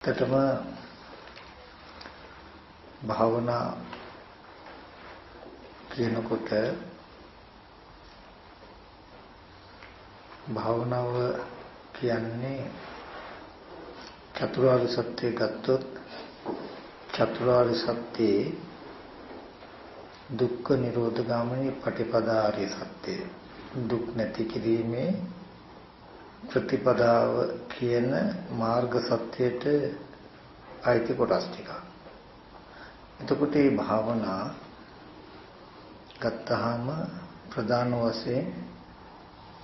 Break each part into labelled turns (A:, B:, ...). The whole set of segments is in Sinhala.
A: තටම භාවනා කියනකොට භාවනාව කියන්නේ චතුරාර්ය සත්‍ය ගත්තොත් චතුරාර්ය සත්‍යයේ දුක්ඛ නිරෝධ ගාමිනී පටිපදා ආර්ය සත්‍ය දුක් නැති කිරීමේ ප්‍රතිපදාව කියන මාර්ග සත්‍යයට අයිති කොටස් ටික. එතකොට මේ භාවනා ගත්තාම ප්‍රධාන වශයෙන්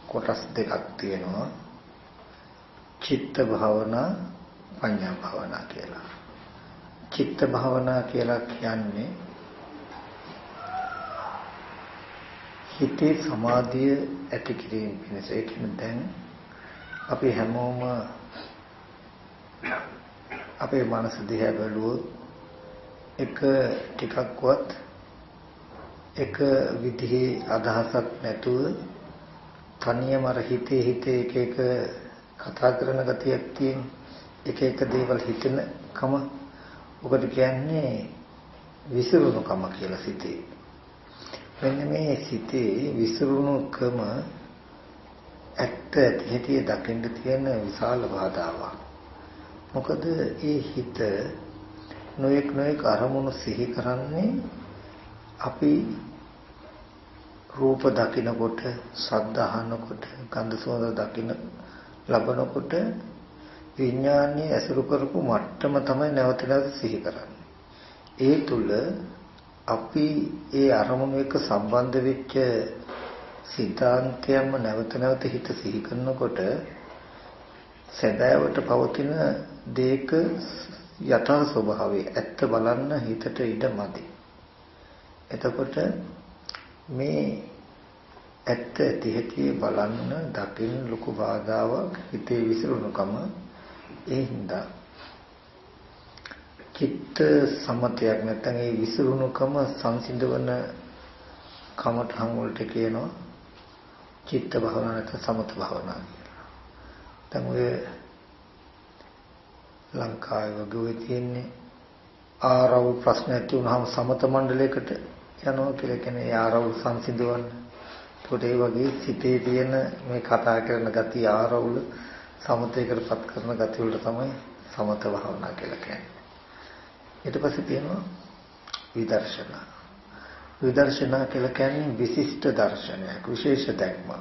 A: කොටස් දෙකක් තියෙනවා. චිත්ත භාවනා, පඤ්ඤා භාවනා කියලා. චිත්ත භාවනා කියලා කියන්නේ හිතේ සමාධිය ඇති කිරීම පිණිස. ඒ කියන්නේ දැන් අපි හැමෝම අපේ මනස දිහා බැලුවොත් එක ටිකක්වත් එක විදිහේ අදහසක් නැතුව තනියම අර හිතේ එක එක කතා කරන ගතියක් තියෙන එක එක දේවල් හිතන කම ඔකට කියන්නේ විසිරුණුකම කියලා සිතේ. මෙන්න මේ සිතේ විසිරුණුකම ඇත්ත ඇති දකින්න තියෙන විශාල බාධාවක්. මොකද ඒ හිත නොයෙක් අරමුණු සිහි කරන්නේ අපි රූප දකිනකොට, ශබ්ද අහනකොට, ගන්ධ සුවඳ දකින ලබනකොට විඥානයේ ඇසුරු කරපු මට්ටම තමයි නැවත නැවත සිහි කරන්නේ. ඒ තුල අපි ඒ අරමුණු එක්ක සම්බන්ධ වෙච්ච සිතාන්තයම නැවත නැවත හිත සිහි කරනකොට සැබෑවට පවතින දේක යථා ස්වභාවය ඇත්ත බලන්න හිතට ඉඩමදි. එතකොට මේ ඇත්ත ඇති බලන්න දකින්න ලොකු බාධාවක් හිතේ විසිරුණුකම. ඒ හින්දා චිත්ත සමතයක් නැත්නම් ඒ විසිරුණුකම සංසිඳවන කමඨහන් වලට කියනවා චිත්ත භාවනා නැත්නම් සමත භාවනා කියලා. දැන් ඔය ලංකාවේ වගේ තියෙන්නේ ආරවුල් ප්‍රශ්නයක් තියුණාම සමත මණ්ඩලයකට යනවා කියලා කියන්නේ ඒ ආරවුල් සංසිඳවන්න. ඒකට ඒ වගේ සිතේ තියෙන මේ කතා කරන ගතිය ආරවුල් සමතයකටපත් කරන ගතිය වලට තමයි සමත භාවනා කියලා කියන්නේ. ඊට පස්සේ තියෙනවා විදර්ශනා. විදර්ශනා කියලා කියන්නේ විශිෂ්ට දර්ශනයක්, විශේෂ දැක්මක්.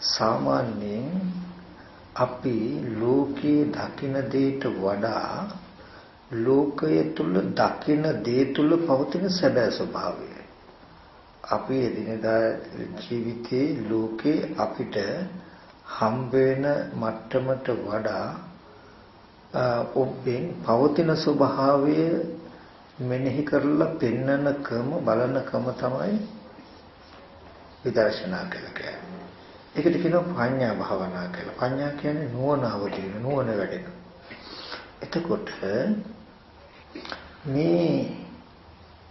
A: සාමාන්‍යයෙන් අපි ලෝකයේ දකින දේට වඩා ලෝකයේ තුල දකින දේ තුල පවතින සැබෑ ස්වභාවය. අපි එදිනෙදා ජීවිතේ ලෝකේ අපිට හම්බ වෙන මට්ටමට වඩා ඔබෙන් පවතින ස්වභාවය මෙනෙහි කරලා පෙන්නන ක්‍රම බලන ක්‍රම තමයි විදර්ශනා කියලා කියන්නේ. ඒකට කියනවා පඤ්ඤා භාවනා කියලා. පඤ්ඤා කියන්නේ නුවණ අවදීන, නුවණ වැඩෙන. එතකොට මේ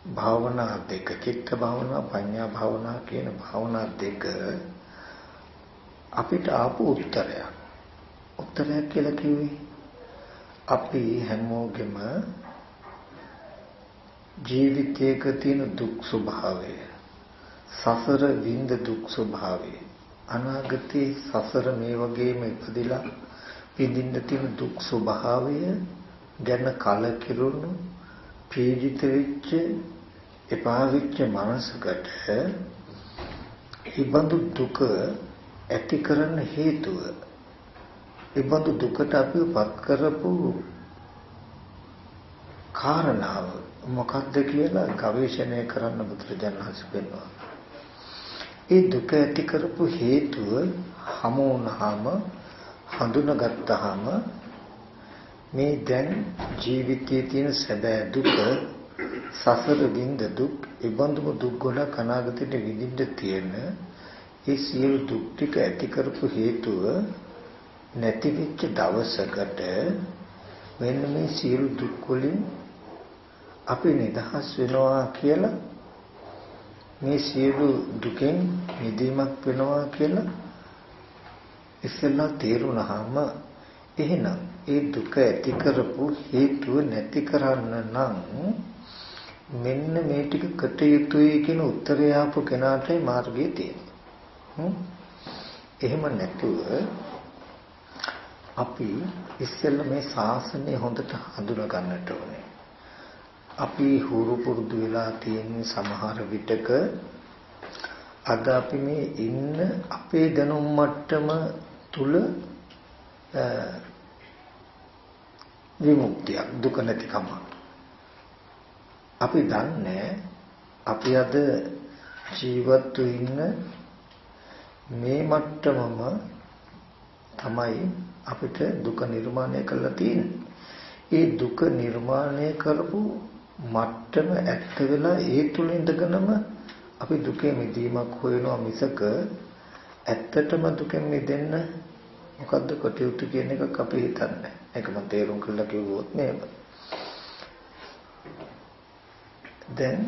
A: භාවනා දෙක, චිත්ත භාවනා, පඤ්ඤා භාවනා කියන භාවනා දෙක අපිට ආපු උත්තරයක්. උත්තරයක් කියලා කිව්වේ අපි හැමෝගෙම ජීවිතයක තියෙන දුක් ස්වභාවය, සසර විඳ දුක් ස්වභාවය, අනාගතේ සසර මේ වගේම ඉපදිලා විඳින්න තියෙන දුක් ස්වභාවය ගැන කලකිරුණු පීඩිත වෙච්ච එපා වෙච්ච මනසකට ඉබඳු දුක ඇති කරන හේතුව, ඉබඳු දුකට අපිපත් කරපු කාරණාව මොකක්ද කියලා ගවේෂණය කරන්න බුදුරජාණන් වහන්සේ පෙන්වනවා. ඒ දුක ඇති කරපු හේතුව හමු වුණාම, හඳුනාගත්තාම මේ දැන් ජීවිතයේ තියෙන සැබෑ දුක, සසර විඳ දුක්, ඉබඳුම දුක් ගොඩක් අනාගතයට විඳින්න තියෙන ඒ සියලු දුක් ටික ඇති කරපු හේතුව නැති වෙච්ච දවසකට මෙන්න මේ සියලු දුක් වලින් අපි නිදහස් වෙනවා කියලා, මේ සියලු දුකෙන් මිදීමක් වෙනවා කියලා ඉස්සෙල්ලා තේරුණාම එහෙනම් ඒ දුක ඇති කරපු හේතුව නැති කරන්න නම් මෙන්න මේ ටික කට යුතුයි කියන උත්තරය ආපු කෙනාටයි මාර්ගය තියෙන්නේ. එහෙම නැතුව අපි ඉස්සෙල්ලා මේ ශාසනය හොඳට හඳුනා ගන්නට ඕනේ. අපි හුරු පුරුදු වෙලා තියෙන සමහර විටක අද අපි මේ ඉන්න අපේ දැනුම් මට්ටම තුල විමුක්තිය දුක නැතිකම අපි දන්නේ. අපි අද ජීවත් වෙන්න මේ මට්ටමම තමයි අපිට දුක නිර්මාණය කරලා තියෙන්නේ. ඒ දුක නිර්මාණය කරපු මට්ටම ඇත්ත වෙලා ඒ තුල ඉඳගෙනම අපි දුකේ මිදීමක් හොයනවා මිසක ඇත්තටම දුකෙන් මිදෙන්න මොකද්ද කටයුතු කියන එකක් අපි හිතන්නේ. ඒක මම තේරුම් කරලා කිව්වොත් නේද? දැන්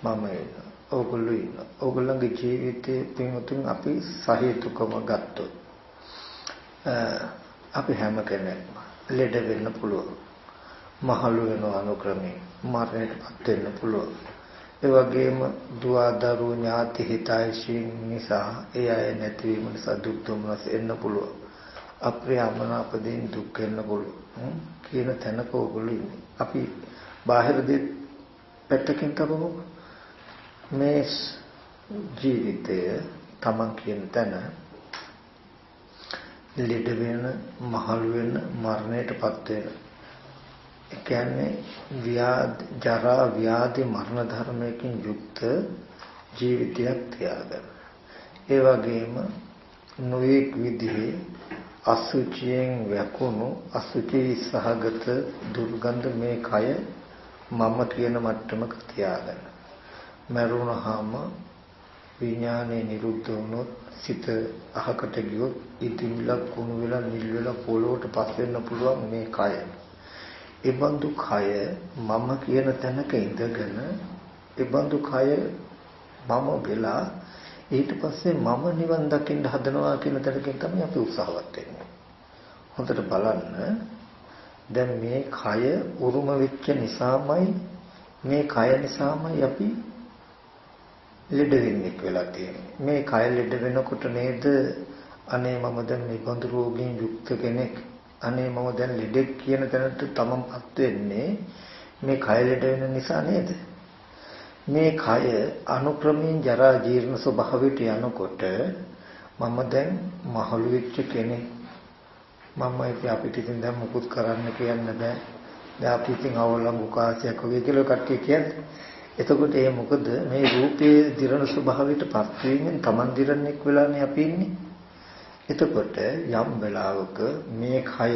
A: මම ඕගොල්ලන්ගේ ජීවිතයේ පින්වතුන් අපි සහේතුකම ගත්තොත් අපි හැම කෙනෙක්ම ලෙඩ වෙන්න පුළුවන්. මහලු වෙන අනුක්‍රමයෙන් මරණයටපත් වෙන්න පුළුවන්. ඒ වගේම දුව දරුවෝ ඥාති හිතයිසින් නිසා ඒ අය නැතිවීම නිසා දුක් දුම්නස් එන්න පුළුවන්. අප්‍රියමනාපදීන් දුක් වෙන්න පුළුවන් කියන තැනක ඕගොල්ලෝ ඉන්නේ. අපි බාහිර දෙයක් පැත්තකින් තබමු. මේ ජීවිතය තමන් කියන තැන ලෙඩ වෙන, මහලු වෙන, මරණයටපත් වෙන. ඒ කියන්නේ ජරා ව්‍යාධි මරණ ධර්මයකින් යුක්ත ජීවිතයක් තියාගන්න. ඒ වගේම නොඑක් විදිහේ අසුචියෙන් වැකුණු අසුචි සහගත දුර්ගන්ධ මේ කය මම කියන මට්ටමක තියාගන්න. මරුණාම විඥානේ නිරුද්ධ වුණොත් සිත අහකට ගියොත් ඉදිමිලා කුණු වෙලා නිල් වෙලා පොළොවට පස් වෙන්න පුළුවන් මේ කය. ඒ බඳු කය මම කියන තැනක ඉඳගෙන ඒ බඳු කය මම වෙලා ඊට පස්සේ මම නිවන් දකින්න හදනවා කියන තැනකින් තමයි අපි උත්සාහවත් වෙන්නේ. හොඳට බලන්න. දැන් මේ කය උරුම වෙච්ච නිසාමයි මේ කය නිසාමයි අපි ලෙඩ වෙන්නේ වෙලා තියෙන්නේ. මේ කය ලෙඩ වෙනකොට නේද අනේ මම දැන් මේ බඳු රෝගයෙන් යුක්ත කෙනෙක්, අනේ මම දැන් ලෙඩෙක් කියන තැනට තමන්පත් වෙන්නේ මේ කය ලෙඩ වෙන නිසා නේද? මේ කය අනුක්‍රමයෙන් ජරා ජීර්ණ ස්වභාවයට යනකොට මම දැන් මහලු වෙච්ච කෙනෙක්. මම අපිට ඉතින් දැන් මුකුත් කරන්න කියන්න බෑ. දැන් අපි ඉතින් අවලංගු කාසියක් වගේ කියලා කට්ටිය කියන්නේ. එතකොට ඒ මොකද මේ රූපයේ දිරණ ස්වභාවයට පත් වීමෙන් Taman දිරණෙක් වෙලානේ අපි ඉන්නේ. එතකොට යම් වෙලාවක මේ කය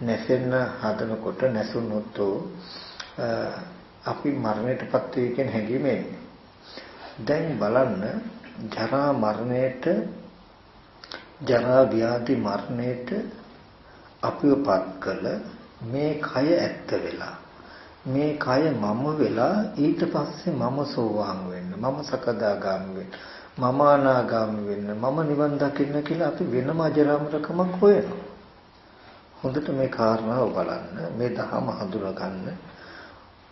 A: නැසෙන්න හදනකොට නැසුනොත් අපි මරණයටපත් වෙයි කියන හැඟීම එන්නේ. දැන් බලන්න ජරා මරණයට ජරා ව්‍යාධි මරණයට අපිවපත් කළ මේ කය ඇත්ත වෙලා මේ කය මම වෙලා ඊට පස්සේ මම සෝවාන් වෙන්න, මම සකදාගාමී වෙන්න, මම අනාගාමී වෙන්න, මම නිවන් දකින්න කියලා අපි වෙනම අජරාමරකමක් හොයනවා. හොඳට මේ කාරණාව බලන්න, මේ දහම හඳුනා ගන්න.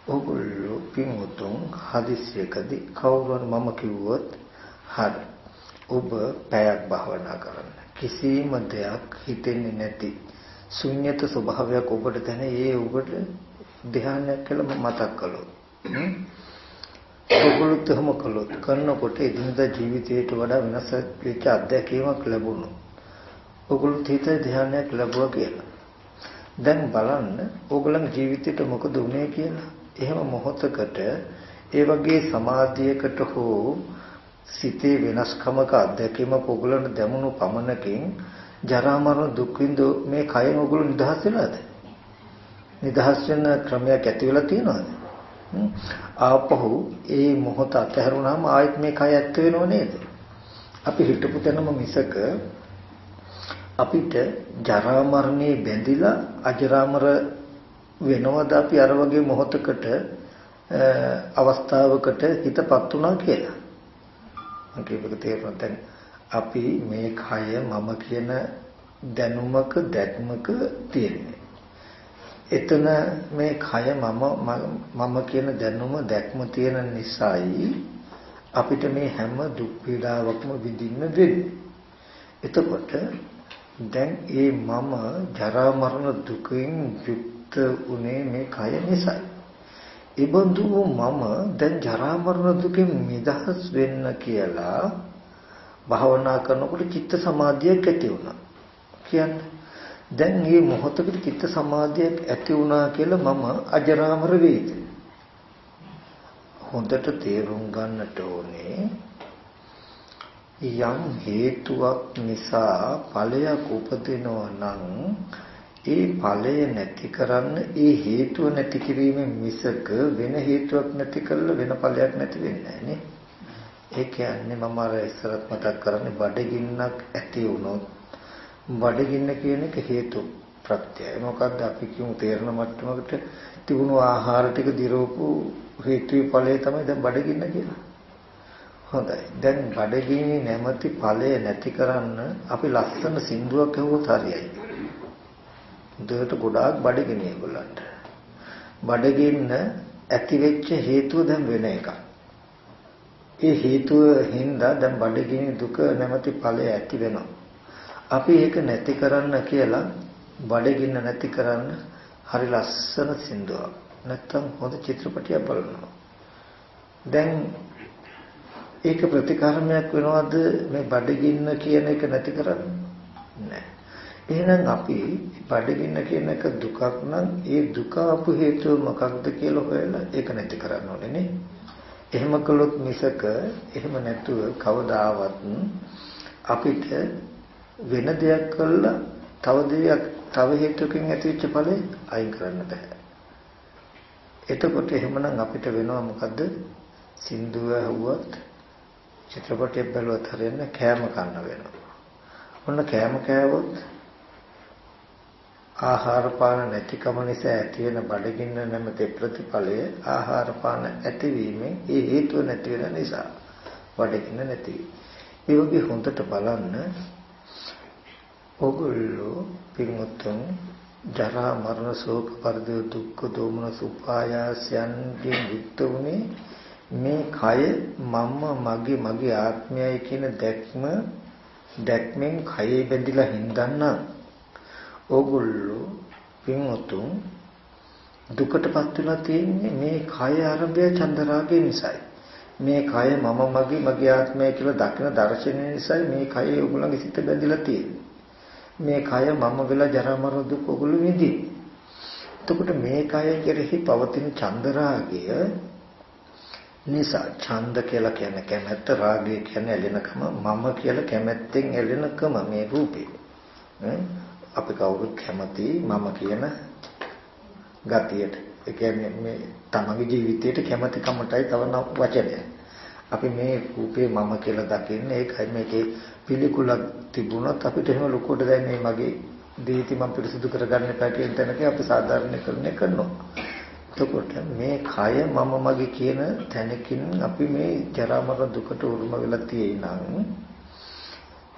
A: ඔගොල්ලෝ පින්වතුන් හදිස්සියකදී කවුරුන් මම කිව්වොත් හරි. ඔබ පැයක් භාවනා කරන්න. කිසිම දෙයක් හිතෙන්නේ නැති ශුන්්‍යත ස්වභාවයක් ඔබට දැන ඒ ඔබට ධ්‍යානයක් කියලා මතක් කළොත් ඔගොල්ලොත් එහෙම කළොත් කරනකොට එදිනදා ජීවිතයට වඩා වෙනස් වෙච්ච අත්දැකීමක් ලැබුණොත් ඔගොල්ලොත් හිතේ ධ්‍යානයක් ලැබුවා කියලා. දැන් බලන්න ඔයගොල්ලන්ගේ ජීවිතේට මොකද වුනේ කියලා. එහෙම මොහොතකට ඒ වගේ සමාධියකට හෝ සිතේ වෙනස්කමක අත්දැකීමක් ඔයගොල්ලන්ට දැමුණු පමණකින් ජරා මරණ දුක් විඳ මේ කයෙන් ඔයගොල්ලෝ නිදහස් වෙලාද? නිදහස් වෙන ක්‍රමයක් ඇති වෙලා තියෙනවද? ආපහු ඒ මොහොත අතහැරුණාම ආයෙත් මේ කය ඇත්ත වෙනව නේද? අපි හිතපු තැනම මිසක අපිට ජරා මරණේ බැඳිලා අජරාමර වෙනවද අපි අර වගේ මොහොතකට අවස්ථාවකට හිතපත් වුණා කියලා. මම කියපේක තේරුණා. දැන් අපි මේ කය මම කියන දැනුමක දැක්මක තියෙන්නේ. එතන මේ කය මම කියන දැනුම දැක්ම තියෙන නිසායි අපිට මේ හැම දුක් පීඩාවක්ම විඳින්න වෙන්නේ. එතකොට දැන් ඒ මම ජරා මරණ දුකෙන් යුක්ත උනේ මේ කය නිසායි. ඉබඳු මම දැන් ජරා මරණ දුකෙන් නිදහස් වෙන්න කියලා භාවනා කරනකොට චිත්ත සමාධියක් ඇති වුණා. කියන්නේ දැන් මේ මොහොතකට චිත්ත සමාධියක් ඇති වුණා කියලා මම අජරාමර වේද? හොඳට තේරුම් ගන්නට ඕනේ යම් හේතුවක් නිසා ඵලයක් උපදිනවා නම් ඒ ඵලය නැති කරන්න ඒ හේතුව නැති කිරීමෙන් මිසක වෙන හේතුවක් නැති කළ වෙන ඵලයක් නැති වෙන්නේ නැහැ නේ. ඒ කියන්නේ මම අර ඉස්සරත් මතක් කරන්නේ බඩගින්නක් ඇති වුණොත් බඩගින්න කියන එක හේතු ප්‍රත්‍යය. මොකද්ද අපි කියමු තේරෙන මට්ටමකට තිබුණු ආහාර ටික දිරවපු හේතුයි ඵලය තමයි දැන් බඩගින්න කියලා. හොඳයි. දැන් බඩගින්නේ නැමැති ඵලය නැති කරන්න අපි ලස්සන සින්දුවක් ඇහුවොත් හරියයි. දෙයට ගොඩාක් බඩගින්න ඒගොල්ලන්ට. බඩගින්න ඇති වෙච්ච හේතුව දැන් වෙන එකක්. ඒ හේතුව හින්දා දැන් බඩගිනි දුක නැමැති ඵලය ඇති වෙනවා. අපි ඒක නැති කරන්න කියලා බඩගින්න නැති කරන්න හරි ලස්සන සින්දුවක් නැත්තම් හොඳ චිත්‍රපටියක් බලනවා. දැන් ඒක ප්‍රතිකර්මයක් වෙනවද මේ බඩගින්න කියන එක නැති කරන්නේ? නැහැ. එහෙනම් අපි බඩගින්න කියන එක දුකක් නම් ඒ දුක අපු හේතුව මොකක්ද කියලා හොයලා ඒක නැති කරන්න ඕනේ නේ. එහෙම කළොත් මිසක එහෙම නැතුව කවදාවත් අපිට වෙන දෙයක් කළා තව හේතුවකින් ඇතිවෙච්ච ඵලෙ අයින් කරන්න බෑ. එතකොට එහෙමනම් අපිට වෙනවා මොකද්ද? සින්දුව ඇහුවත් චිත්‍රපටයක් බැලුවත් හරියන්නේ කෑම කන්න වෙනවා. ඔන්න කෑම කෑවොත් ආහාර පාන නැතිකම නිසා ඇති වෙන බඩගින්න නැමැති ප්‍රතිඵලය ආහාර පාන ඇතිවීමෙන් ඒ හේතුව නැති වෙන නිසා බඩගින්න නැති වෙයි. ඒ වගේ හොඳට බලන්න ඔගොල්ලෝ පින්වත්තුන් ජරා මරණ ශෝක පරිදේ දුක්ඛ දෝමන සුපායාසයන්ගෙන් යුක්ත වුනේ මේ කය මගේ ආත්මයයි කියන දැක්මෙන් කයේ බැඳිලා හින්දන්න ඕගොල්ලෝ පින්වත්තුන් දුකටපත් වෙලා තියෙන්නේ මේ කය ආරම්භය චන්දරාගය නිසායි. මේ කය මගේ ආත්මය කියලා දකින දර්ශනය නිසායි මේ කය ඕගොල්ලන්ගේ සිත බැඳිලා තියෙන්නේ. මේ කය මම වෙලා ජරා මරණ දුක් ඔගොල්ලෝ විඳි. එතකොට මේ කය කෙරෙහි පවතින චන්දරාගය නිසා ඡන්ද කියලා කියන්නේ කැමැත්ත, රාගය කියන්නේ ඇලෙනකම, මම කියලා කැමැත්තෙන් ඇලෙනකම මේ රූපේ. අපි කවුරුත් කැමති මම කියන ගතියට. ඒ කියන්නේ මේ තමගේ ජීවිතයට කැමති කමටයි තව වචනය. අපි මේ රූපේ මම කියලා දකින්නේ ඒකයි මේකේ පිළිකුලක් තිබුණොත් අපිට එහෙම ලොකුවට දැනෙන්නේ මගේ දීති මම පිරිසිදු කරගන්න එපා කියන තැනක අපි සාධාරණීකරණය කරනවා. එතකොට මේ කය මම මගේ කියන තැනකින් අපි මේ ජරා මරණ දුකට උරුම වෙලා තියෙයි නම්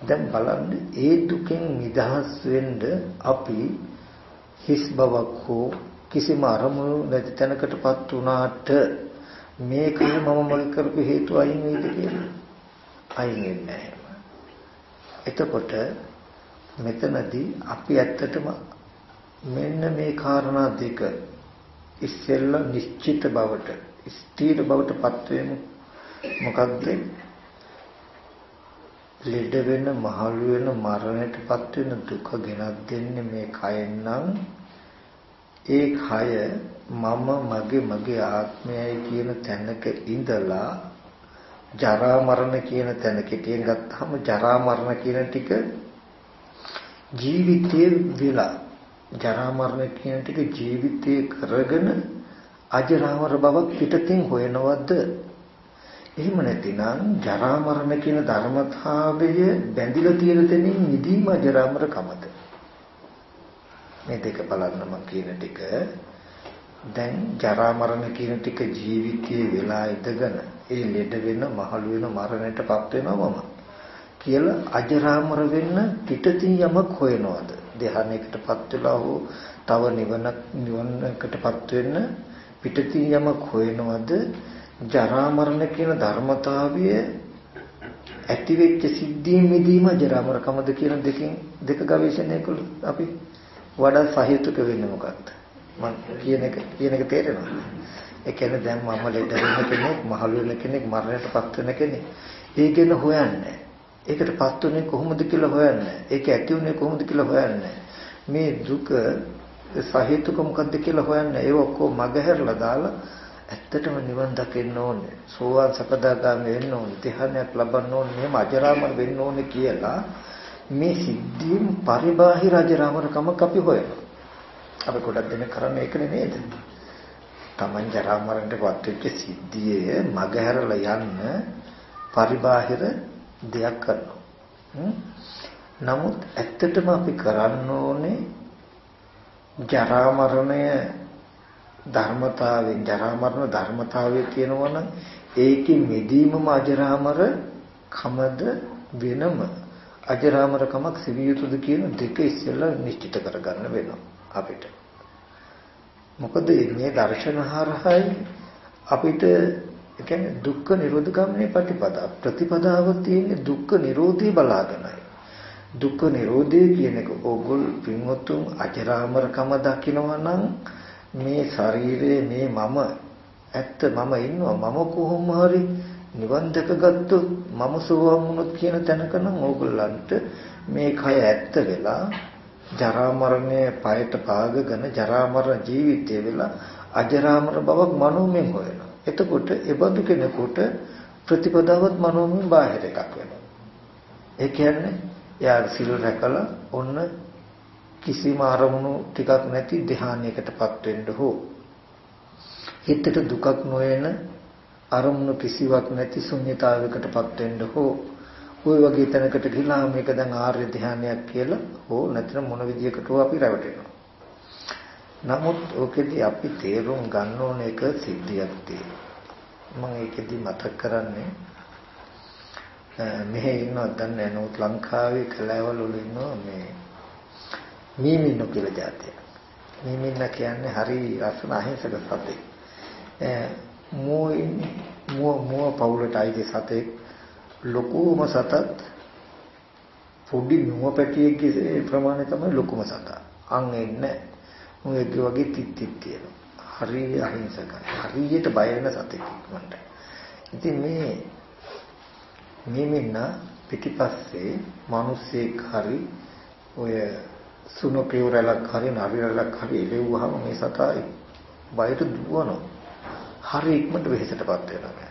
A: දැන් බලන්න ඒ දුකෙන් නිදහස් වෙන්න අපි හිස් බවක් හෝ කිසිම අරමුණු නැති තැනකටපත් වුණාට මේ කය මම මුල් කරපු හේතු අයින් වෙයිද කියලා අයින් වෙන්නේ නැහැ. එතකොට මෙතනදී අපි ඇත්තටම මෙන්න මේ කාරණා දෙක ඉස්සෙල්ලා නිශ්චිත බවට ස්ථීර බවට පත් වෙමු. මොකක්ද? ලෙඩ වෙන, මහලු වෙන, මරණයටපත් වෙන දුක ගෙනත් දෙන්නේ මේ කයෙන් නම් ඒ කය මගේ ආත්මයයි කියන තැනක ඉඳලා ජරා මරණ කියන තැනක තියෙන ගත්තාම ජරා මරණ කියන ටික ජීවිතයේ විලා ජරා මරණ කියන ටික ජීවිතේ කරගෙන අජරාමර බවක් පිටතින් හොයනවද? එහෙම නැතිනම් ජරා මරණ කියන ධර්මතාවය බැඳිලා තියෙන තැනින් නිදීම අජරාමර කමද? මේ දෙක බලන්න මම කියන ටික දැන් ජරා මරණ කියන ටික ජීවිතයේ වෙලා ඉඳගෙන ඒ ලෙඩ වෙන, මහලු වෙන, මරණයටපත් වෙනවා මම. කියලා අජරාමර වෙන්න පිටතින් යමක් හොයනවාද? ධ්‍යානයකටපත් වෙලා හෝ තව නිවනකටපත් වෙන්න පිටතින් යමක් හොයනවාද? ජරා මරණ කියන ධර්මතාවය ඇති වෙච්ච සිද්ධියෙන් මිදීම ජරා මරණකමද කියන දෙක ගවේෂණය කළොත් අපි වඩා සහේතුක වෙන්නේ මොකක්ද? මම කියන එක තේරෙනවද? ඒ කියන්නේ දැන් මම ලෙඩ වෙන කෙනෙක්, මහලු වෙන කෙනෙක්, මරණයටපත් වෙන කෙනෙක්. ඒ ගැන හොයන්නේ. ඒකටපත් උනේ කොහොමද කියලා හොයන්නේ. ඒක ඇති උනේ කොහොමද කියලා හොයන්නේ. මේ දුක සහේතුක මොකද්ද කියලා හොයන්නේ. ඒ ඔක්කොම මගහැරලා දාලා ඇත්තටම නිවන් දකින්න ඕනේ. සෝවාන් සකදාගාමී වෙන්න ඕනේ. ධ්‍යානයක් ලබන්න ඕනේ. මෙහෙම අජරාමර වෙන්න ඕනේ කියලා මේ සිද්ධියෙන් පරිබාහිර අජරාමරකමක් අපි හොයනවා. අපි ගොඩක් දෙනෙක් කරන්නේ ඒක නේද? තමන් ජරා මරණයටපත් වෙච්ච සිද්ධියේ මගහැරලා යන්න පරිබාහිර දෙයක් කරනවා. නමුත් ඇත්තටම අපි කරන්න ඕනේ ජරා මරණය ධර්මතාවයෙන් ජරා මරණ ධර්මතාවය කියනවා නම් ඒකේ මෙදීමම අජරාමර කමද වෙනම අජරාමර කමක් සිවිය යුතුද කියන දෙක ඉස්සෙල්ලා නිශ්චිත කරගන්න වෙනවා අපිට. මොකද මේ දර්ශනහරහයි අපිට කියන්නේ දුක්ඛ නිරෝධ ගාමිනී ප්‍රතිපදාව තියෙන්නේ දුක්ඛ නිරෝධී බලාගෙනයි. දුක්ඛ නිරෝධය කියන එක ඕගොල්ලෝ පින්වතුන් අජරාමරකම දකිනවා නම් මේ ශරීරයේ මේ මම ඇත්ත මම ඉන්නවා මම කොහොම හරි නිවන් දැකගත්තොත් මම සෝවාන් වුණොත් කියන තැනක නම් ඕගොල්ලන්ට මේ කය ඇත්ත වෙලා ජරා මරණය පයට පාගගෙන ජරා මරණ ජීවිතය වෙලා අජරාමර බවක් මනෝමයෙන් හොයනවා. එතකොට ඒ බඳු කෙනෙකුට ප්‍රතිපදාවත් මනෝමයෙන් බාහිර එකක් වෙනවා. ඒ කියන්නේ යා සිල් රැකලා ඔන්න කිසිම අරමුණු ටිකක් නැති ධ්‍යානයකටපත් වෙන්න හෝ හිතට දුකක් නොවන අරමුණු කිසිවක් නැති ශුන්‍යතාවයකටපත් වෙන්න හෝ ওই වගේ තැනකට ගිහිලා මේක දැන් ආර්ය ධ්‍යානයක් කියලා හෝ නැත්නම් මොන විදියකට හෝ අපි රැවටෙනවා. නමුත් ඔකෙදී අපි තේරුම් ගන්න ඕන එක සිද්ධියක් තියෙනවා. මම ඒකෙදි මතක් කරන්නේ මෙහෙ ඉන්නවත් දන්නේ නැහැ. ලංකාවේ කලාවල වල ඉන්නවා මේ මීමින්නු කියලා જાතිය. මීමින්න කියන්නේ හරි රසන අහිංසක සතෙක්. මුව පවුලට අයිති සතෙක්. ලොකුම සතත් පොඩි මුව පැටියෙක්ගේ ප්‍රමාණය තමයි ලොකුම සතා. අන් එන්නේ මොකද වගේ තිත් තියෙනවා. හරි අහිංසකයි. හරියට බය වෙන සතෙක් මන්ට. ඉතින් මේ මීමින්න පිටිපස්සේ මිනිස්සෙක් හරි ඔය සුනෝපියුරලක් හරි නරිරලක් හරි එළෙව්වහම මේ සතා බයට දුවනවා. හරි ඉක්මනට වෙහෙසටපත් වෙනවා.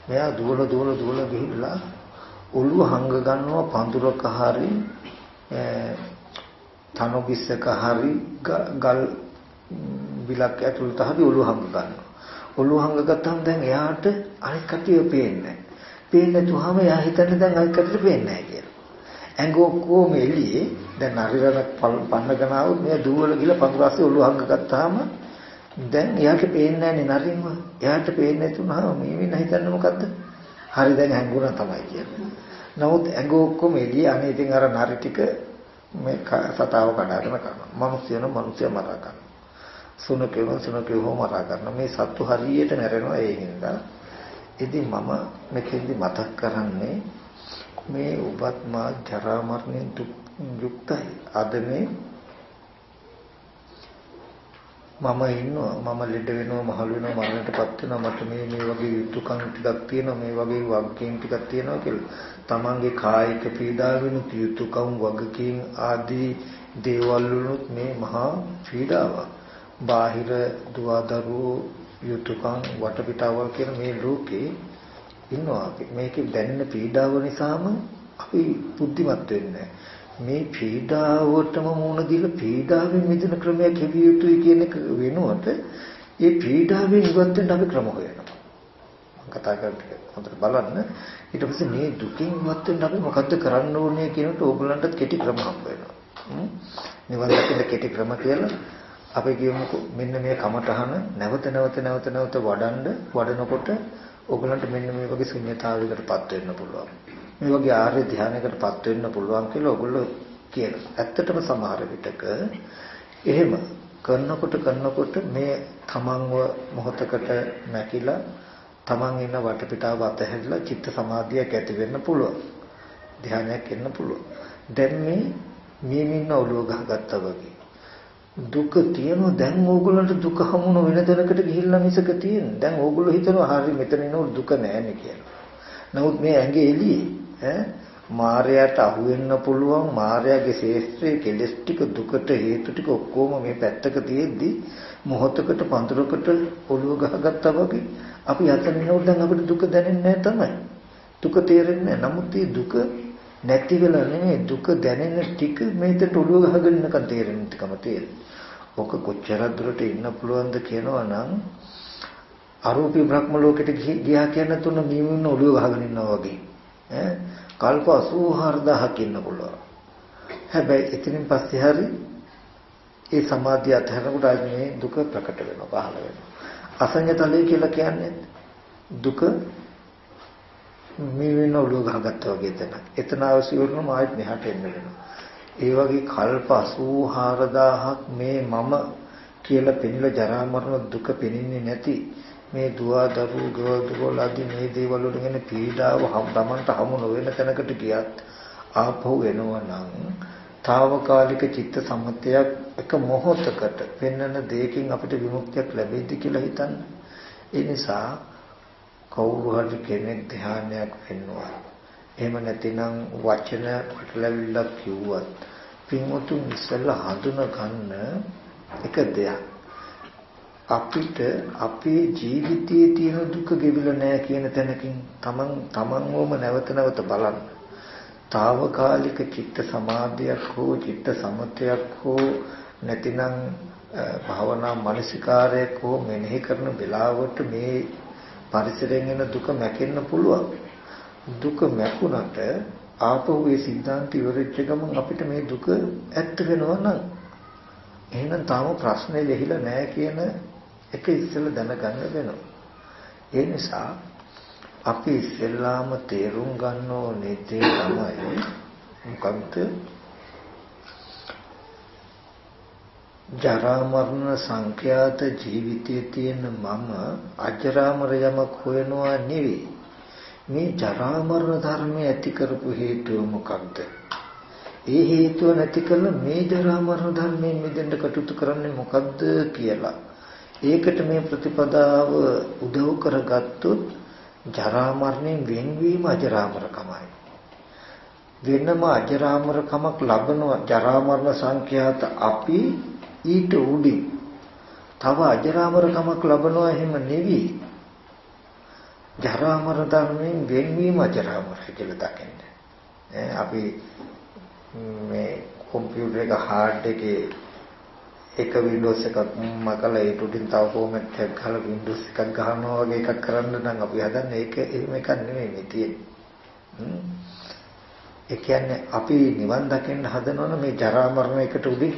A: මෙයා දුවල ගිහිල්ලා ඔළුව හංග ගන්නවා පඳුරක හරි තනොගිස්සක හරි ගල් බිලක් ඇතුළත හරි ඔළුව හංග ගන්නවා. ඔළුව හංග ගත්තාම දැන් එයාට අනිත් කටිය පේන්නේ නැහැ. පේන්නේ නැතුවම එයා හිතන්නේ දැන් අනිත් කටියට පේන්නේ නැහැ කියලා. ඇඟ ඔක්කොම එළියේ දැන් නරිරලක් පන්නගෙන ආවොත් මෙයා දුවල ගිහලා පඳුරස්සේ ඔළුව හංග ගත්තාම දැන් එයාට පේන්නේ නැහැ නරින්ව. එයාට පේන්නේ නැතුනහම මේ වෙන හිතන්නේ මොකද්ද? හරි දැන් හැංගුණා තමයි කියන්නේ. නමුත් ඇඟ ඔක්කොම එළියේ අනේ ඉතින් අර නරි ටික මේ සතාව කඩාගෙන කරනවා. මිනිස්සුයන මරා ගන්නවා. සුනකේව මරා ගන්නවා. මේ සත්තු හරියට මැරෙනවා ඒ හින්දා. ඉතින් මම මෙතෙන්දි මතක් කරන්නේ මේ ඔබත් මා ජරා මරණයෙන් යුක්තයි. අද මේ මම ඉන්නවා මම ලෙඩ වෙනවා මහලු වෙනවා මරණයටපත් වෙනවා මට මේ වගේ යුතුයකම් ටිකක් තියෙනවා මේ වගේ වගකීම් ටිකක් තියෙනවා කියලා තමන්ගේ කායික පීඩාව වෙනුත් යුතුයකම් වගකීම් ආදී දේවල් වලුත් මේ මහා පීඩාව බාහිර දුවදරුවෝ යුතුයකම් වටපිටාවල් කියන මේ ලෝකේ ඉන්නවා අපි මේකේ දැනෙන පීඩාව නිසාම අපි බුද්ධිමත් වෙන්නේ මේ පීඩාවටම මුහුණ දීලා පීඩාවෙන් මිදෙන ක්‍රමයක් ලැබිය යුතුයි කියන එක වෙනුවට ඒ පීඩාවෙන් ඉවත් වෙන්න අපි ක්‍රම හොයනවා. මම කතා කරන්නේ හොඳට බලන්න. ඊට පස්සේ මේ දුකින් ඉවත් වෙන්න අපි මොකද්ද කරන්න ඕනේ කියනට ඕගලන්ටත් කෙටි ක්‍රම හම්බ වෙනවා. නිවන් දකින්න කෙටි ක්‍රම කියලා අපි කියමුකෝ මෙන්න මේ කමටහන නැවත වඩනකොට ඕගලන්ට මෙන්න මේ වගේ ශුන්‍යතාවයකටපත් වෙන්න පුළුවන්. මේ වගේ ආර්ය ධානයකටපත් වෙන්න පුළුවන් කියලා ඔයගොල්ලෝ කියනවා. ඇත්තටම සමහර විටක එහෙම කරනකොට මේ තමන්ව මොහොතකට නැකිලා තමන් ඉන්න වටපිටාව අතහැරලා චිත්ත සමාධියක් ඇති වෙන්න පුළුවන්. ධානයක් එන්න පුළුවන්. දැන් මේ මිනින්න ඔළුව ගහගත්තා වගේ. දුක තියෙනවා දැන් ඕගොල්ලන්ට දුක හමුන වෙන තැනකට ගිහිල්ලා මිසක තියෙන්නේ. දැන් ඕගොල්ලෝ හිතනවා හරි මෙතන ඉන්නකොට දුක නැහැ කියලා. නමුත් මේ ඇඟේ එළියේ මායයට අහු වෙන්න පුළුවන් මායාවේ ශේෂ්ත්‍රයේ කෙලස් ටික දුකට හේතු ටික ඔක්කොම මේ පැත්තක තියෙද්දි මොහොතකට පඳුරකට ඔළුව ගහගත්තා වගේ අපි අතන ඉන්නකොට දැන් අපිට දුක දැනෙන්නේ නැහැ තමයි. දුක තේරෙන්නේ නැහැ. නමුත් මේ දුක නැති වෙලා නෙමෙයි දුක දැනෙන ටික මේකට ඔළුව ගහගෙන ඉන්නකන් තේරෙන ටිකම තේරෙන්නේ. ඔක කොච්චර දුරට ඉන්න පුළුවන්ද කියනවා නම් අරූපී බ්‍රහ්ම ලෝකෙට ගියා කියන තුන මීමුන්න ඔළුව ගහගෙන ඉන්නවා වගේ. කල්ප 84000ක් ඉන්න පුළුවන්. හැබැයි එතනින් පස්සේ හරි ඒ සමාධිය අතහැරනකොට ආයි මේ දුක ප්‍රකට වෙනවා පහළ වෙනවා. අසඤ්ඤතලය කියලා කියන්නේ දුක මේ වෙන ඔළුව ගහගත්තා වගේ තැන. එතන අවශ්‍ය වුණොත් ආයෙත් මෙහාට එන්න වෙනවා. ඒ වගේ කල්ප 84000ක් මේ මම කියලා පෙනිලා ජරා මරණ දුක පෙනින්නේ නැති මේ දුව දරු ගෝදවල ආදී මේ දේවල් වලින් එන පීඩාව තමන්ට හමු නොවන තැනකට ගියත් ආපහු එනවා නම් తాවකාලික චිත්ත සම්මතයක් එක මොහොතකට වෙන්නන දෙයකින් අපිට විමුක්තියක් ලැබෙයිද කියලා හිතන්න. ඒ නිසා කවුරු හරි කෙනෙක් ධ්‍යානයක් වෙන්නවා. එහෙම නැතිනම් වචන කොටලවිල්ලක් කිව්වත් පින්වතුන් ඉස්සෙල්ලා හඳුන ගන්න එක දෙයක්. අපිට අපේ ජීවිතයේ තියෙන දුක ගෙවිලා නැහැ කියන තැනකින් තමන්වම නැවත නැවත බලන්න. తాවකාලික චිත්ත සමාධියක් හෝ චිත්ත සමතයක් හෝ නැතිනම් භාවනා මානසිකාරයක් හෝ මෙනෙහි කරන වෙලාවට මේ පරිසරයෙන් එන දුක මැකෙන්න පුළුවන්. දුක මැකුණට ආපහු ඒ සිද්ධාන්ත ඉවරෙච්ච ගමන් අපිට මේ දුක ඇත්ත වෙනවා නම් එහෙනම් තාම ප්‍රශ්නේ ලෙහිලා නැහැ කියන එක ඉස්සෙල්ලා දැනගන්න වෙනවා. ඒ නිසා අපි ඉස්සෙල්ලාම තේරුම් ගන්න ඕනේ දේ තමයි මොකක්ද? ජරා මරණ සංඛ්‍යාත ජීවිතයේ තියෙන මම අජරාමර යමක් හොයනවා නෙවෙයි. මේ ජරා මරණ ධර්මය ඇති කරපු හේතුව මොකක්ද? ඒ හේතුව නැති කළ මේ ජරා මරණ ධර්මයෙන් මිදෙන්න කටයුතු කරන්නේ මොකක්ද කියලා. ඒකට මේ ප්‍රතිපදාව උදව් කරගත්තොත් ජරා මරණයෙන් වෙන්වීම අජරාමරකමයි. වෙනම අජරාමරකමක් ලබනවා ජරා මරණ සංඛ්‍යාත අපි ඊට උඩින් තව අජරාමරකමක් ලබනවා එහෙම නෙවෙයි. ජරා මරණ ධර්මයෙන් වෙන්වීම අජරාමරයි කියලා දකින්න. අපි මේ කම්පියුටර් එක හાર્ඩ් එකේ එක වින්ඩෝස් එකක් මකලා ඒ උඩින් තව ෆෝමැට් එකක් ගහලා වින්ඩෝස් එකක් ගහනවා වගේ එකක් කරන්න නම් අපි හදන්නේ ඒක එහෙම එකක් නෙමෙයි මේ තියෙන්නේ. ඒ කියන්නේ අපි නිවන් දකින්න හදනවනේ මේ ජරා මරණ එකට උඩින්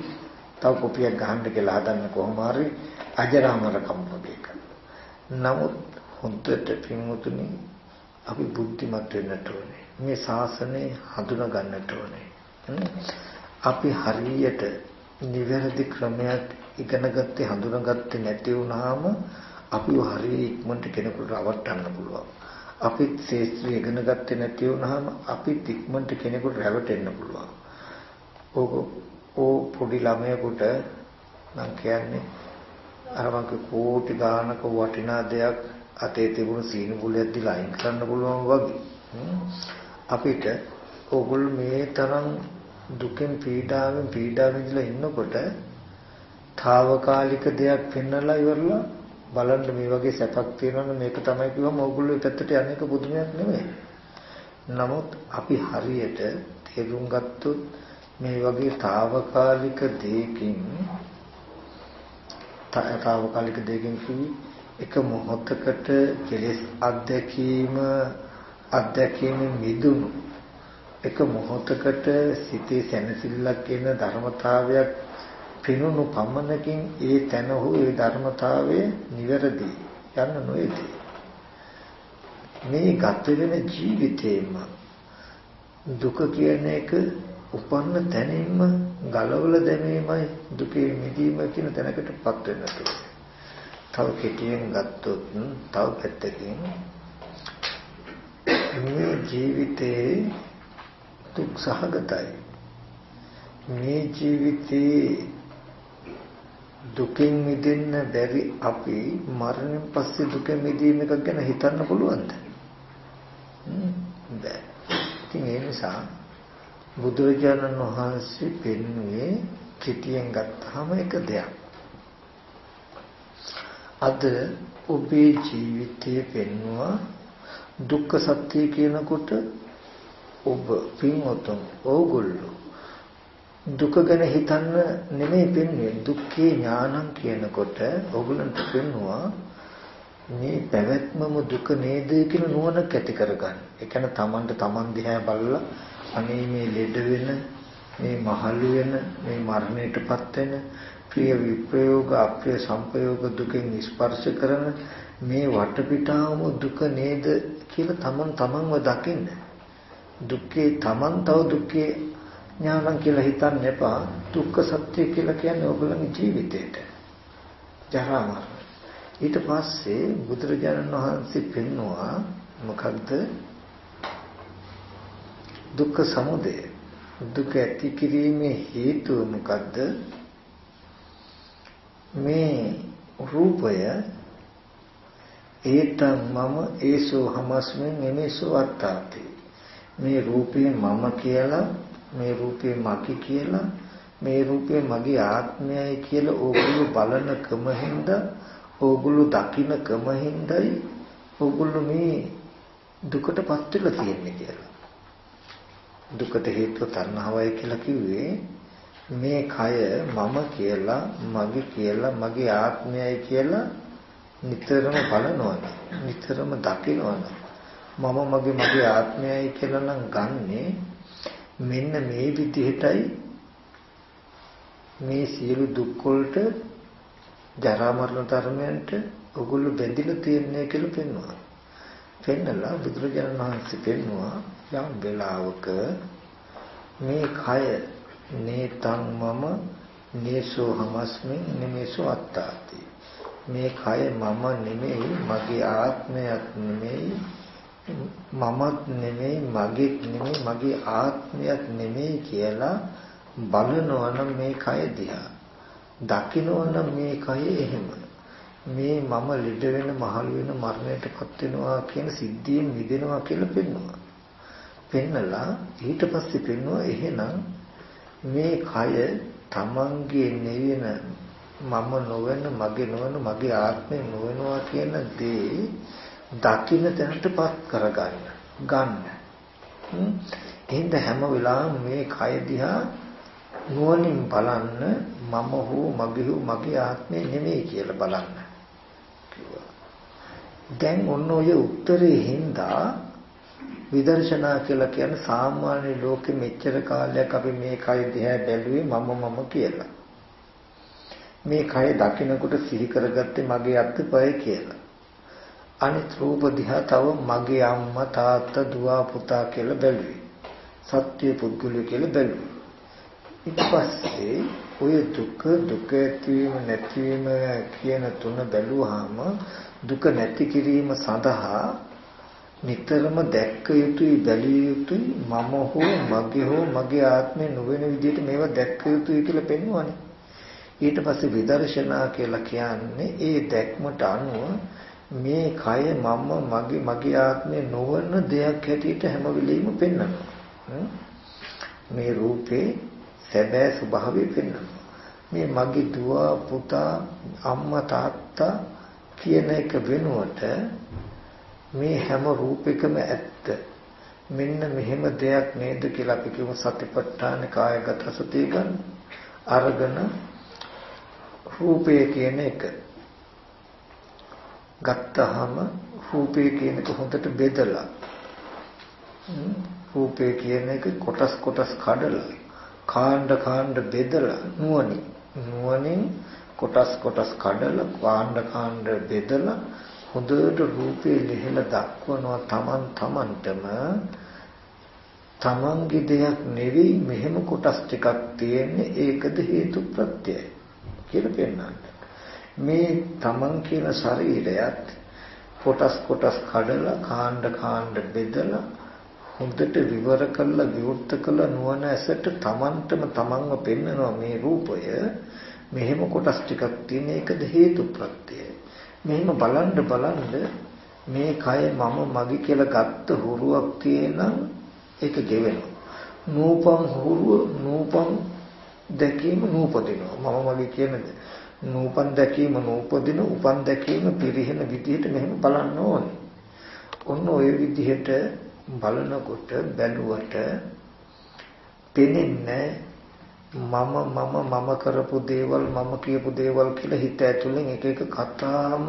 A: තව කොපියක් ගහන්න කියලා හදන්න කොහොම හරි අජරාමරකම් වගේ එකක්. නමුත් හොඳට පින්වතුනි අපි බුද්ධිමත් වෙන්නට ඕනේ. මේ ශාසනය හඳුනා ගන්නට ඕනේ. අපි හරියට නිවැරදි ක්‍රමයක් ඉගෙන ගත්තේ හඳුනාගත්තේ නැති වුනහම අපි හරිය ඉක්මනට කෙනෙකුට රවට්ටන්න පුළුවන්. අපි ශාස්ත්‍රය ඉගෙන ගත්තේ නැති වුනහම අපි ඉක්මනට කෙනෙකුට රැවටෙන්න පුළුවන්. ඕ පොඩි ළමයෙකුට මම කියන්නේ අර වගේ කෝටි ගානක වටිනා දෙයක් අතේ තිබුණු සීනි බුලයක් දීලා අයින් කරන්න පුළුවන් වගේ. අපිට ඕගොල්ලෝ මේ තරම් දුකෙන් පීඩාවෙන් විඳලා ඉන්නකොට తాවකාලික දෙයක් පෙන්නලා ඉවරලා බලන්න මේ වගේ සැපක් තියෙනවනේ මේක තමයි කිව්වම ඕගොල්ලෝ පැත්තට යන්නේ එක පුදුමයක් නෙමෙයි. නමුත් අපි හරියට තේරුම් ගත්තොත් මේ වගේ తాවකාලික දෙයකින් එක මොහොතකට කෙලෙස් අත්දැකීම මිදුණු එක මොහොතකට සිතේ සැනසෙල්ලක් කියන ධර්මතාවයක් පිනුණු පමණකින් ඒ තන හෝ ඒ ධර්මතාවයේ නිවැරදි යන්න නොවේදී මේ ගත වෙන ජීවිතේම දුක කියන එක උපන්න තැනින්ම ගලවල දැමීමයි දුකේ මිදීම කියන තැනකටපත් වෙන්න පුළුවන්. තව කෙටියෙන් ගත්තොත් තව පැත්තකින් මේ ජීවිතේ දුක් සහගතයි. මේ ජීවිතේ දුකෙන් මිදෙන්න බැරි අපි මරණයෙන් පස්සේ දුකෙන් මිදීම එක ගැන හිතන්න පුළුවන්ද? බැහැ. ඉතින් ඒ නිසා බුදුරජාණන් වහන්සේ පෙන්වුවේ කෙටියෙන් ගත්තාම එක දෙයක්. අද ඔබේ ජීවිතයේ පෙන්වුවා දුක්ඛ සත්‍ය කියනකොට ඔබ පින්වතුන් ඕගොල්ලෝ දුක ගැන හිතන්න නෙමෙයි පෙන්වන්නේ. දුක්ඛේ ඥානං කියනකොට ඕගොල්ලන්ට පෙන්වුවා මේ පැවැත්මම දුක නේද කියන නුවණක් ඇති කරගන්න. ඒ කියන්නේ Tamanට Taman දිහා බලලා අනේ මේ ලෙඩ වෙන, මේ මහලු වෙන, මේ මරණයටපත් වෙන, ප්‍රිය විප්‍රයෝග, අප්‍රිය සංපයෝග දුකෙන් ස්පර්ශ කරන මේ වටපිටාවම දුක නේද කියලා Tamanව දකින්න. දුක්ඛේ Taman තව දුක්ඛේ ඥානං කියලා හිතන්න එපා. දුක්ඛ සත්‍ය කියලා කියන්නේ ඔයගොල්ලන්ගේ ජීවිතේට. ජරා මරණ. ඊට පස්සේ බුදුරජාණන් වහන්සේ පෙන්වුවා මොකක්ද? දුක්ඛ සමුදය. දුක ඇති කිරීමේ හේතුව මොකද්ද? මේ රූපය ඒතං මම ඒසෝ හමස්මින් එමේසෝ අත්තාති. මේ රූපේ මම කියලා, මේ රූපේ මගේ කියලා, මේ රූපේ මගේ ආත්මයයි කියලා ඕගොල්ලෝ බලන කමින්ද, ඕගොල්ලෝ දකින්න කමින්දයි ඕගොල්ලෝ මේ දුකටපත් වෙලා තියෙන්නේ කියලා. දුකට හේතුව තණ්හාවයි කියලා කිව්වේ මේ කය මම කියලා, මගේ කියලා, මගේ ආත්මයයි කියලා නිතරම බලනවනේ, නිතරම දකිනවනේ. මම මගේ ආත්මයයි කියලා නම් ගන්නෙ මෙන්න මේ විදිහටයි මේ සියලු දුක් වලට, ජරා මරණ ධර්මයන්ට ඔගොල්ලෝ බැඳිලා තියන්නේ කියලා පෙන්වනවා. පෙන්නලා බුදුරජාණන් වහන්සේ පෙන්වුවා යම් වෙලාවක මේ කය නේතං මම නේසෝ හමස්මින් නෙමේසෝ අත්තාති. මේ කය මම නෙමෙයි, මගේ ආත්මයක් නෙමෙයි, මමත් නෙමෙයි, මගේත් නෙමෙයි, මගේ ආත්මයක් නෙමෙයි කියලා බලනවා නම් මේ කය දිහා, දකිනවා නම් මේ කය එහෙම, මේ මම ලෙඩ වෙන, මහලු වෙන, මරණයටපත් වෙනවා කියන සිද්ධියෙන් මිදෙනවා කියලා පෙන්වනවා. පෙන්නලා ඊට පස්සේ පෙන්වනවා එහෙනම් මේ කය තමන්ගේ නෙවෙන, මම නොවන, මගේ නොවන, මගේ ආත්මය නොවනවා කියන දේ දකින්න තැනටපත් කරගන්න. එහෙනම් හැම වෙලාවෙම මේ කය දිහා නුවණින් බලන්න, මම හෝ මගේ හෝ මගේ ආත්මය නෙමෙයි කියලා බලන්න කිව්වා. දැන් ඔන්න ඔය උත්තරේ හින්දා විදර්ශනා කියලා කියන්නේ සාමාන්‍ය ලෝකෙ මෙච්චර කාලයක් අපි මේ කය දිහා බැලුවේ මම කියලා. මේ කය දකිනකොට සිහි කරගත්තේ මගේ අත්පය කියලා. අනිත් රූප දිහා තව මගේ අම්මා තාත්තා දුව පුතා කියලා බැලුවේ. සත්‍ය පුද්ගලය කියලා බැලුවේ. ඊට පස්සේ ඔය දුක ඇතිවීම නැතිවීම කියන තුන බැලුවාම දුක නැති කිරීම සඳහා නිතරම දැක්ක යුතුයි, බැලිය යුතුයි. මම හෝ මගේ ආත්මය නොවන විදිහට මේවා දැක්ක යුතුයි කියලා පෙන්වන්නේ. ඊට පස්සේ විදර්ශනා කියලා කියන්නේ ඒ දැක්මට අනුව මේ කය මගේ ආත්මය නොවන දෙයක් හැටියට හැම වෙලෙම පෙන්වනවා. මේ රූපේ සැබෑ ස්වභාවය පෙන්වනවා. මේ මගේ දුව පුතා අම්මා තාත්තා කියන එක වෙනුවට මේ හැම රූපයකම ඇත්ත මෙන්න මෙහෙම දෙයක් නේද කියලා අපි කියමු. සතිපට්ඨාන කායගත සතිය ගන්න අරගෙන රූපය කියන එක ගත්තාම රූපය කියන එක හොඳට බෙදලා රූපය කියන එක කොටස් කඩලා කාණ්ඩ බෙදලා නුවණින් කොටස් කඩලා කාණ්ඩ බෙදලා හොඳට රූපේ ලිහලා දක්වනවා තමන්ටම. තමන්ගේ දෙයක් නෙවෙයි මෙහෙම කොටස් ටිකක් තියෙන්නේ ඒකද හේතු ප්‍රත්‍යය කියලා පෙන්නන්න. මේ තමන් කියන ශරීරයත් කොටස් කඩලා කාණ්ඩ බෙදලා හොඳට විවර කළා විවෘත කළා නුවණ ඇසට තමන්ටම තමන්ව පෙන්නනවා මේ රූපය මෙහෙම කොටස් ටිකක් තියෙන ඒකද හේතු ප්‍රත්‍යය. මෙහෙම බලන්න මේ කය මම මගේ කියලා ගත්ත හුරුවක් තියෙනම් ඒක ගෙවෙනවා. නූපන් දැකීම නූපදිනවා. මම මගේ කියනද නූපන් දැකීම නූපදින උපන් දැකීම පිරිහෙන විදිහට මෙහෙම බලන්න ඕනේ. ඔන්න ඔය විදිහට බලනකොට බැලුවට පෙනෙන්නේ මම කරපු දේවල් මම කියපු දේවල් කියලා හිත ඇතුලෙන් එක කතාම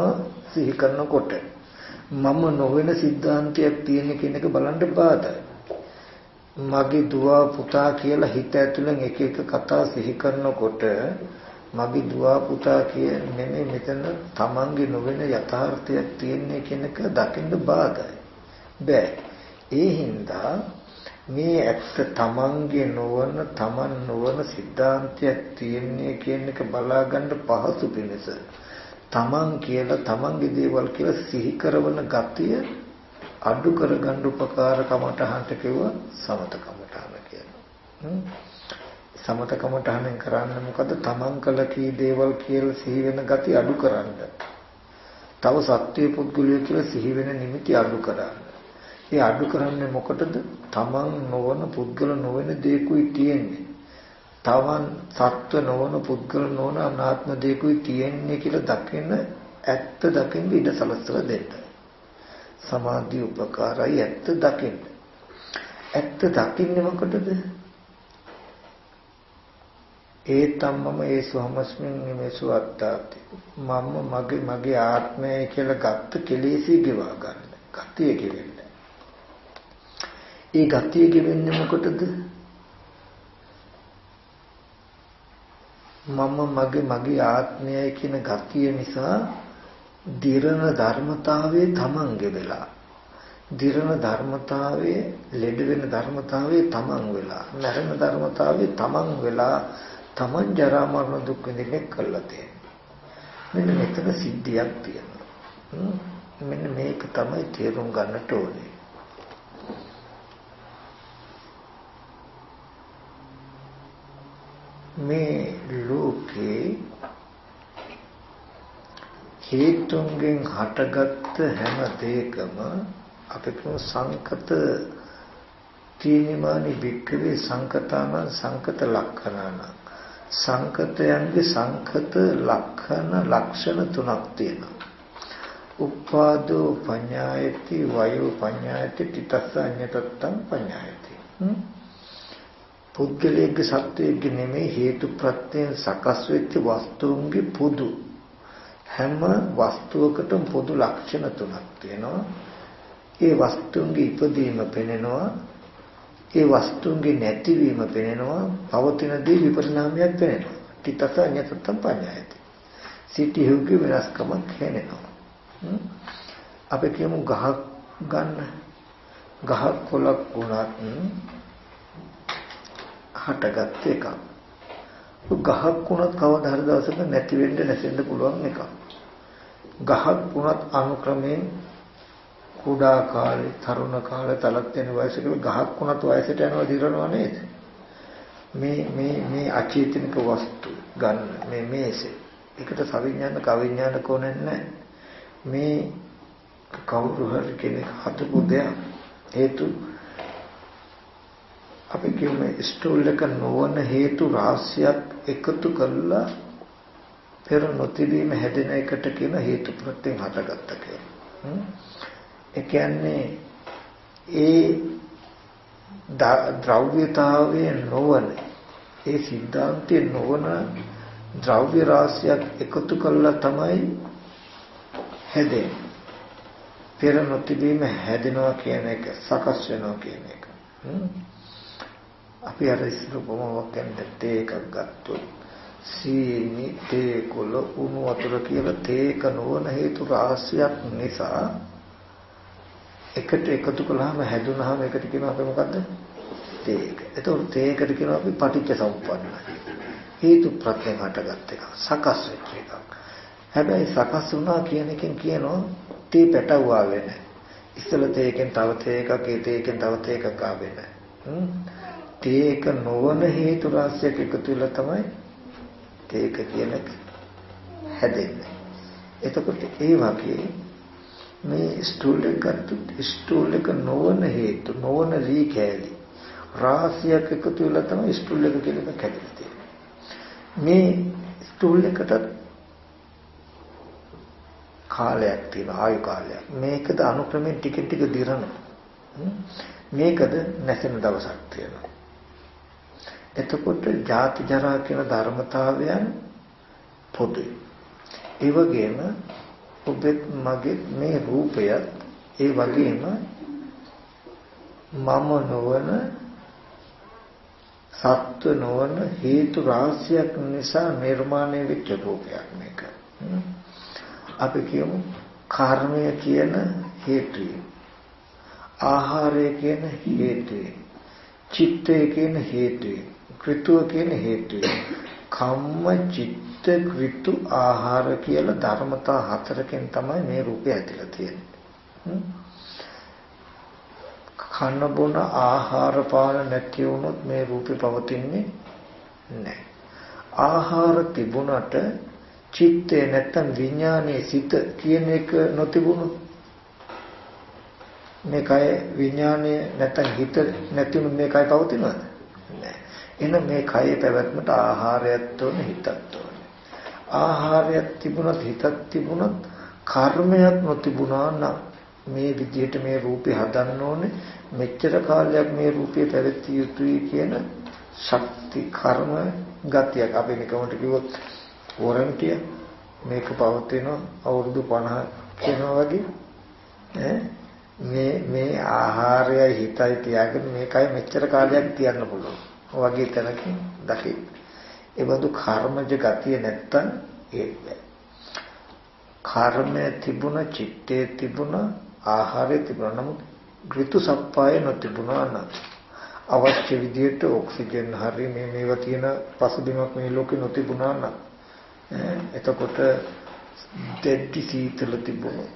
A: සිහි කරනකොට මම නොවන සිද්ධාන්තයක් තියෙන කෙනෙක් බලන්න බාධායි. මගේ දුව පුතා කියලා හිත ඇතුලෙන් එක කතා සිහි කරනකොට මගේ දුව පුතා කියන්නේ මෙතන තමන්ගේ නොවන යථාර්ථයක් තියෙන කෙනෙක් දකින්න බාධායි. බෑ. ඒ හින්දා මේ ඇත්ත තමන්ගේ නොවන තමන් නොවන සිද්ධාන්තයක් තියෙන්නේ කියන එක බලාගන්න පහසු පිණිස තමන් කියලා තමන්ගේ දේවල් කියලා සිහි කරන ගතිය අඩු කරගන්න උපකාර කමටහනට කිව්වා සමත කමටහන කියලා. සමත කමටහනෙන් කරන්නේ මොකද? තමන් කළ කී දේවල් කියලා සිහි වෙන ගතිය අඩු කරන්න. තව සත්‍ය පුද්ගලය කියලා සිහි වෙන නිමිති අඩු කරන්න. ඒ අඩු කරන්නේ මොකටද? තමන් නොවන පුද්ගල නොවන දේකුයි තියෙන්නේ. තමන් සත්ව නොවන පුද්ගල නොවන අනාත්ම දේකුයි තියෙන්නේ කියලා දකින ඇත්ත දකින්න ඉඩ සලස්සලා දෙන්න. සමාධි උපකාරයි ඇත්ත දකින්න. ඇත්ත දකින්නේ මොකටද? ඒ තමම ඒ සෝමස්මින් නිමේසු අත්තාති. මම මගේ ආත්මය කියලා ගත්ත කෙලෙසි ගෙවා ගන්න. ගතිය ගෙවෙන්න. ඒ ගතිය ගෙවෙන්නේ මොකටද? මගේ ආත්මයයි කියන ගතිය නිසා දිරණ ධර්මතාවයේ තමන්ගේ වෙලා. දිරණ ධර්මතාවයේ ලෙඩ වෙන ධර්මතාවයේ තමන් වෙලා. මරණ ධර්මතාවයේ තමන් වෙලා තමන් ජරා මරණ දුක් විඳින්නේ කළා තියෙනවා. මෙන්න මෙතන සිද්ධියක් තියෙනවා. මෙන්න මේක තමයි තේරුම් ගන්නට ඕනේ. මේ ලෝකේ හේතුන්ගෙන් හටගත්ත හැම දෙයකම අපේ සංකත තීනිමානි වික්‍රේ සංකතාන සංකත ලක්ෂණාන සංකතයන්ගේ සංකත ලක්ෂණ තුනක් තියෙනවා. උපාදෝ පඤ්ඤායති වයෝ පඤ්ඤායති තිතස්ස අඤ්ඤතත්තං පඤ්ඤායති. පුද්ගලයේ සත්‍යයේ නෙමෙයි හේතු ප්‍රත්‍යයෙන් සකස් වෙච්ච වස්තුන්ගේ පොදු හැම වස්තුවකටම පොදු ලක්ෂණ තුනක් තියෙනවා. ඒ වස්තුන්ගේ ඉපදීම පෙනෙනවා. ඒ වස්තුන්ගේ නැතිවීම පෙනෙනවා. පවතින දේ විපරිණාමයක් පෙනෙනවා. තිතස අඤ්ඤතත්තං පඤ්ඤායති. සිටිහුගේ වෙනස්කමක් හැනෙනවා. අපි කියමු ගහක් ගන්න. ගහක් කොළක් වුණත් හටගත් එකක්. ගහක් වුණත් කවදා හරි දවසක නැති වෙන්න නැසෙන්න පුළුවන් එකක්. ගහක් වුණත් අනුක්‍රමයෙන් කුඩා කාලේ, තරුණ කාලේ, තලත් වෙන වයසක ගහක් වුණත් වයසට යනවා දිරනවා නේද? මේ අචේතනික වස්තු ගන්න මේ මේසේ. ඒකට සවිඥානික අවිඥානික ඕනේ නැහැ. මේ කවුරු හරි කෙනෙක් හදපු දෙයක් හේතු අපි කියන්නේ ස්ටෝල් එක නොවන හේතු රාශියක් එකතු කරලා පෙර නොතිබීම හැදෙන එකට කියන හේතු ප්‍රත්‍යයෙන් හටගත්ත කියලා. ඒ කියන්නේ ඒ ද්‍රව්‍යතාවයේ නොවන ඒ සිද්ධාන්තයේ නොවන ද්‍රව්‍ය රාශියක් එකතු කරලා තමයි හැදෙන්නේ. පෙර නොතිබීම හැදෙනවා කියන එක සකස් වෙනවා කියන එක. අපි අර ඉස්සර කොමවක් ගන්න තේ එකක් ගත්තොත් සීනි තේ කොළ උණු වතුර කියලා තේක නොවන හේතු රාශියක් නිසා එකට එකතු කළාම හැදුනහම එකට කියනවා අපි මොකද්ද? තේක. ඒතකොට තේකට කියනවා අපි පටිච්ච සමුප්පන්නයි. හේතු ප්‍රත්‍යයෙන් හටගත් එක. සකස් වෙච්ච එකක්. හැබැයි සකස් වුණා කියන එකෙන් කියනවා තේ පැටවුවා වෙන. ඉස්සල තේකෙන් තව තේකක්, ඒ තේකෙන් තව තේකක් ආවේ නැහැ. තේක නොවන හේතු රාශියක් එකතු වෙලා තමයි තේක කියන එක හැදෙන්නේ. එතකොට ඒ වගේ මේ ස්ටූල් එක ගත්තොත් ස්ටූල් එක නොවන හේතු නොවන ලී කෑලි රාශියක් එකතු වෙලා තමයි ස්ටූල් එක කියන එක හැදෙන්නේ තියෙන්නේ. මේ ස්ටූල් එකට කාලයක් තියෙනවා, ආයු කාලයක්. මේකද අනුක්‍රමයෙන් ටික ටික දිරනවා. මේකද නැසෙන දවසක් තියෙනවා. එතකොට ජාති ජරා කියන ධර්මතාවයන් පොදුයි. ඒ වගේම ඔබෙත් මගේ මේ රූපය ඒ වගේම මම නොවන සත්ව නොවන හේතු රාශියක් නිසා නිර්මාණය වෙච්ච රූපයක් මේක. අපි කියමු කර්මය කියන හේතුය, ආහාරය කියන හේතුය, චිත්තය කියන හේතුය, ඍතුව කියන හේතුය. කම්ම චිත්ත ඍතු ආහාර කියලා ධර්මතා හතරකින් තමයි මේ රූපය ඇතිලා තියෙන්නේ. කන බොන ආහාර පාන නැති වුණොත් මේ රූපේ පවතින්නේ නැහැ. ආහාර තිබුණට චිත්තය නැත්තම් විඥානයේ සිත කියන එක නොතිබුණොත් මේ කය විඥානයේ නැත්තම් හිත නැතිවුණොත් මේ කය පවතිනවද? නැහැ. එහෙනම් මේ කයේ පැවැත්මට ආහාරයත් ඕනේ, හිතත් ඕනේ. ආහාරයක් තිබුණත් හිතක් තිබුණත් කර්මයක් නොතිබුණා නම් මේ විදිහට මේ රූපේ හදන්න ඕනේ, මෙච්චර කාලයක් මේ රූපේ පැවැත්විය යුතුයි කියන ශක්ති කර්ම ගතියක්. අපි නිකමට කිව්වොත් වොරන්ටිය මේක පවතින අවුරුදු 50 කියනවා වගේ මේ ආහාරයයි හිතයි තියාගෙන මේකයි මෙච්චර කාලයක් තියන්න පුළුවන් වගේ තැනකින් දකින්න. ඒ බඳු කර්මජ ගතිය නැත්තම් ඒක බෑ. කර්මය තිබුණ, චිත්තේ තිබුණ, ආහාරය තිබුණ, නමුත් ඍතු සප්පාය නොතිබුණා නම් අවශ්‍ය විදිහට ඔක්සිජන් හරි මේවා තියෙන පසුබිමක් මේ ලෝකේ නොතිබුණා නම් එතකොට දෙටි සීතල තිබුණා.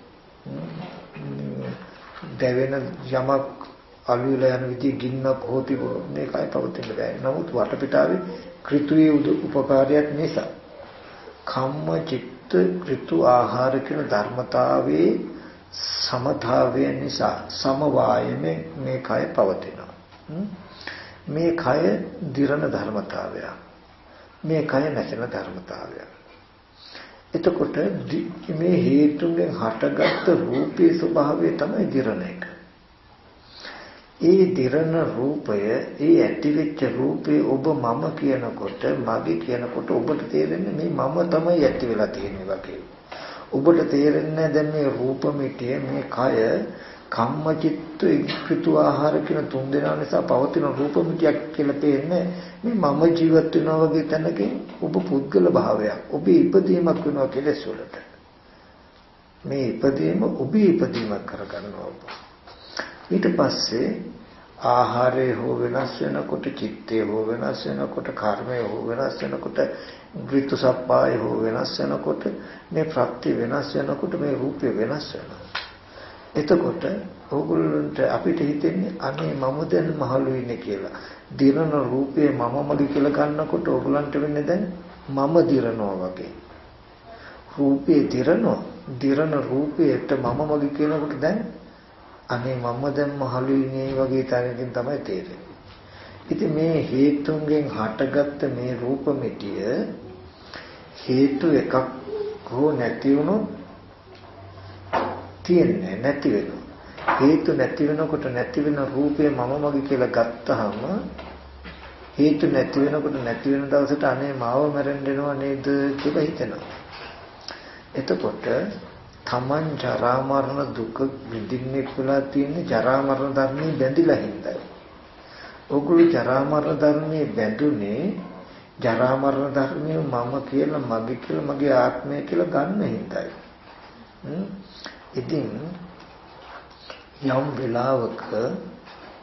A: දැවෙන යමක් අළු වෙලා යන විදිහ ගින්නක් හෝ තිබුණා. මේකයි පවතින්න බෑ. නමුත් වටපිටාවේ ඍතුයේ උපකාරයක් නිසා කම්ම චිත්ත ඍතු ආහාර කියන ධර්මතාවයේ සමතාවය නිසා සමவாயයෙන් මේ කය පවතිනවා. මේ කය දිරණ ධර්මතාවය. මේ කය නැසෙන ධර්මතාවය. එතකොට මේ හේතුන්ගෙන් හටගත්තු රූපේ ස්වභාවය තමයි දිරණ එක. ඒ දිරණ රූපය, ඒ ඇතිවෙච්ච රූපේ ඔබ මම කියනකොට, මගේ කියනකොට ඔබට තේරෙන්නේ මේ මම තමයි ඇති වෙලා තියෙන්නේ වගේ. ඔබට තේරෙන්නේ දැන් මේ රූපമിതിය, මේ කය කම්මචිත්ත ඍතු ආහාර කියන තුන් දෙනා නිසා පවතින රූපമിതിයක් කියලා තේන්නේ මේ මම ජීවත් වෙනවා වගේ තැනකින් ඔබ පුද්ගල භාවයක්, ඔබේ ඉපදීමක් වෙනවා කෙලෙස් වලට. මේ ඉපදීම ඔබේ ඉපදීමක් කරගන්නවා ඔබ. ඊට පස්සේ ආහාරය හෝ වෙනස් වෙනකොට, චිත්තය හෝ වෙනස් වෙනකොට, කර්මය හෝ වෙනස් වෙනකොට, ඍතු සප්පාය හෝ වෙනස් වෙනකොට, මේ ප්‍රත්‍ය වෙනස් වෙනකොට මේ රූපය වෙනස් වෙනවා. එතකොට ඕගොල්ලන්ට අපිට හිතෙන්නේ අනේ මම දැන් මහලු ඉන්නේ කියලා. දිරන රූපේ මම මගේ කියලා ගන්නකොට ඕගොල්ලන්ට වෙන්නේ දැන් මම දිරනවා වගේ. රූපේ දිරනවා. දිරන රූපයට මම මගේ කියනකොට දැන් අනේ මම දැන් මහලු ඉන්නේ වගේ තරකින් තමයි තේරෙන්නේ. ඉතින් මේ හේතුන්ගෙන් හටගත්ත මේ රූපമിതിය හේතු එකක් හෝ නැති වුණොත් තියන්නේ නැති වෙනවා. හේතු නැති වෙනකොට නැති වෙන රූපේ මම මගේ කියලා ගත්තාම හේතු නැති වෙනකොට නැති වෙන දවසට අනේ මාව මැරෙන්න එනවා නේද කියලා හිතෙනවා. එතකොට තමන් ජරා මරණ දුක විඳින්නේ කියලා තියෙන ජරා මරණ ධර්මයේ බැඳිලා හින්දායි. ඔගොල්ලෝ ජරා මරණ ධර්මයේ බැඳුනේ ජරා මරණ ධර්මයේ මම කියලා, මගේ කියලා, මගේ ආත්මය කියලා ගන්න හින්දායි. ඉතින් යම් වෙලාවක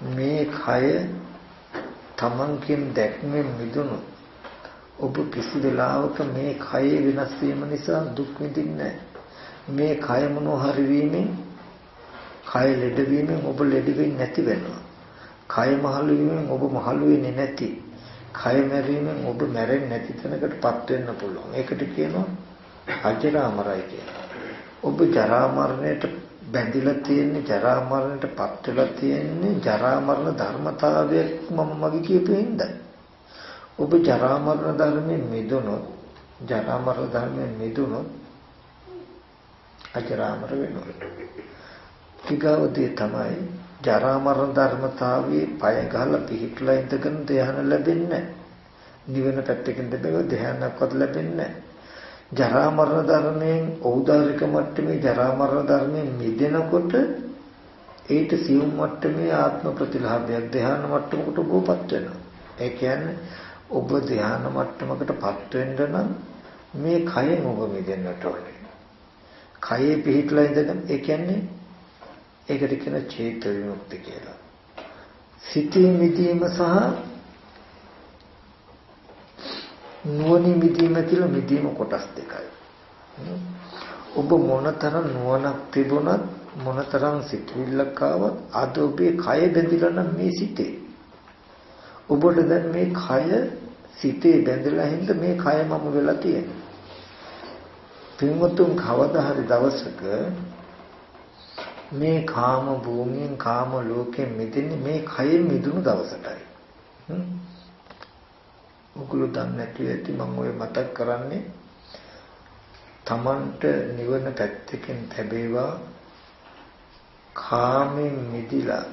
A: මේ කය තමන් කියන දැක්මෙන් මිදුණු ඔබ කිසි වෙලාවක මේ කයේ වෙනස් වීම නිසා දුක් විඳින්නේ මේ කය මොනෝhari වීමෙන් කය ලෙඩ වීමෙන් ඔබ ලෙඩ වෙන්නේ නැති වෙනවා. කය මහලු වීමෙන් ඔබ මහලු වෙන්නේ නැති. කය මැරීමෙන් ඔබ මැරෙන්නේ නැති තැනකටපත් වෙන්න පුළුවන්. ඒකට කියනවා අජරාමරයි කියලා. ඔබ ජරා මරණයට බැඳිලා තියෙන්නේ, ජරා මරණයටපත් වෙලා තියෙන්නේ ජරා මරණ ධර්මතාවයක් මම මගේ කියපු හින්දා. ඔබ ජරා මරණ ධර්මයෙන් මිදුණොත්, ජරා මරණ ධර්මයෙන් මිදුණොත් අජරාමර වෙනවා. ඊගාවදී තමයි ජරා මරණ ධර්මතාවයේ පය ගහලා පිහිටලා ඉඳගෙන ධ්‍යාන ලැබෙන්නේ. නිවන පැත්තකින් දෙබව ධ්‍යානක්වත් ලැබෙන්නේ. ජරා මරණ ධර්මයෙන් ඖදාරික මට්ටමේ ජරා මරණ ධර්මයෙන් මිදෙනකොට ඒට සියුම් මට්ටමේ ආත්ම ප්‍රතිලාභයක් ධ්‍යාන මට්ටමකට බෝපත් වෙනවා. ඒ කියන්නේ ඔබ ධ්‍යාන මට්ටමකටපත් වෙන්න නම් මේ කයෙන් ඔබ මිදෙන්නට ඕනේ. කයේ පිහිටලා ඉඳගෙන ඒ කියන්නේ ඒකට කියන චේත විමුක්ති කියලා. සිතේ මිදීම සහ නුවණින් මිදීම කියලා මිදීම කොටස් දෙකයි. ඔබ මොනතරම් නුවණක් තිබුණත් මොනතරම් සිතුවිල්ලක් ආවත් අද ඔබේ කය බැඳිලා නම් මේ සිතේ. ඔබට දැන් මේ කය සිතේ බැඳලා හින්ද මේ කය මම වෙලා තියෙනවා. පින්වතුන් කවදා හරි දවසක මේ කාම භූමියෙන් කාම ලෝකයෙන් මිදෙන්නේ මේ කයෙන් මිදුණු දවසටයි. ඔගොල්ලෝ දන්නේ නැති ඇති මම ඔය මතක් කරන්නේ තමන්ට නිවන පැත්තකින් ලැබේවා කාමෙන් මිදිලා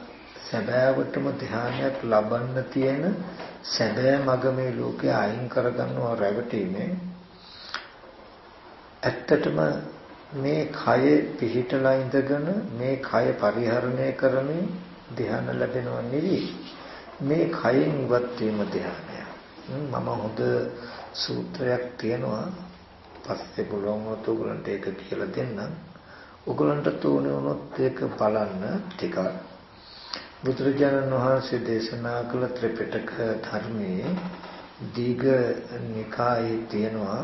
A: සැබෑවටම ධ්‍යානයක් ලබන්න තියෙන සැබෑ මග මේ ලෝකේ අයින් කරගන්නවා රැවටීමේ ඇත්තටම මේ කය පිහිටලා ඉඳගෙන මේ කය පරිහරණය කරමින් ධ්‍යාන ලැබෙනවා නෙවෙයි මේ කයෙන් ඉවත් වීම ධ්‍යානය. මම හොඳ සූත්‍රයක් තියෙනවා පස්සේ පුළුවන් වුණොත් ඔයගලන්ට ඒක කියලා දෙන්නම්. ඔයගලන්ට තෝරන වුණොත් ඒක බලන්න ටිකක්. බුදුරජාණන් වහන්සේ දේශනා කළ ත්‍රිපිටක ධර්මයේ දීඝ නිකායේ තියෙනවා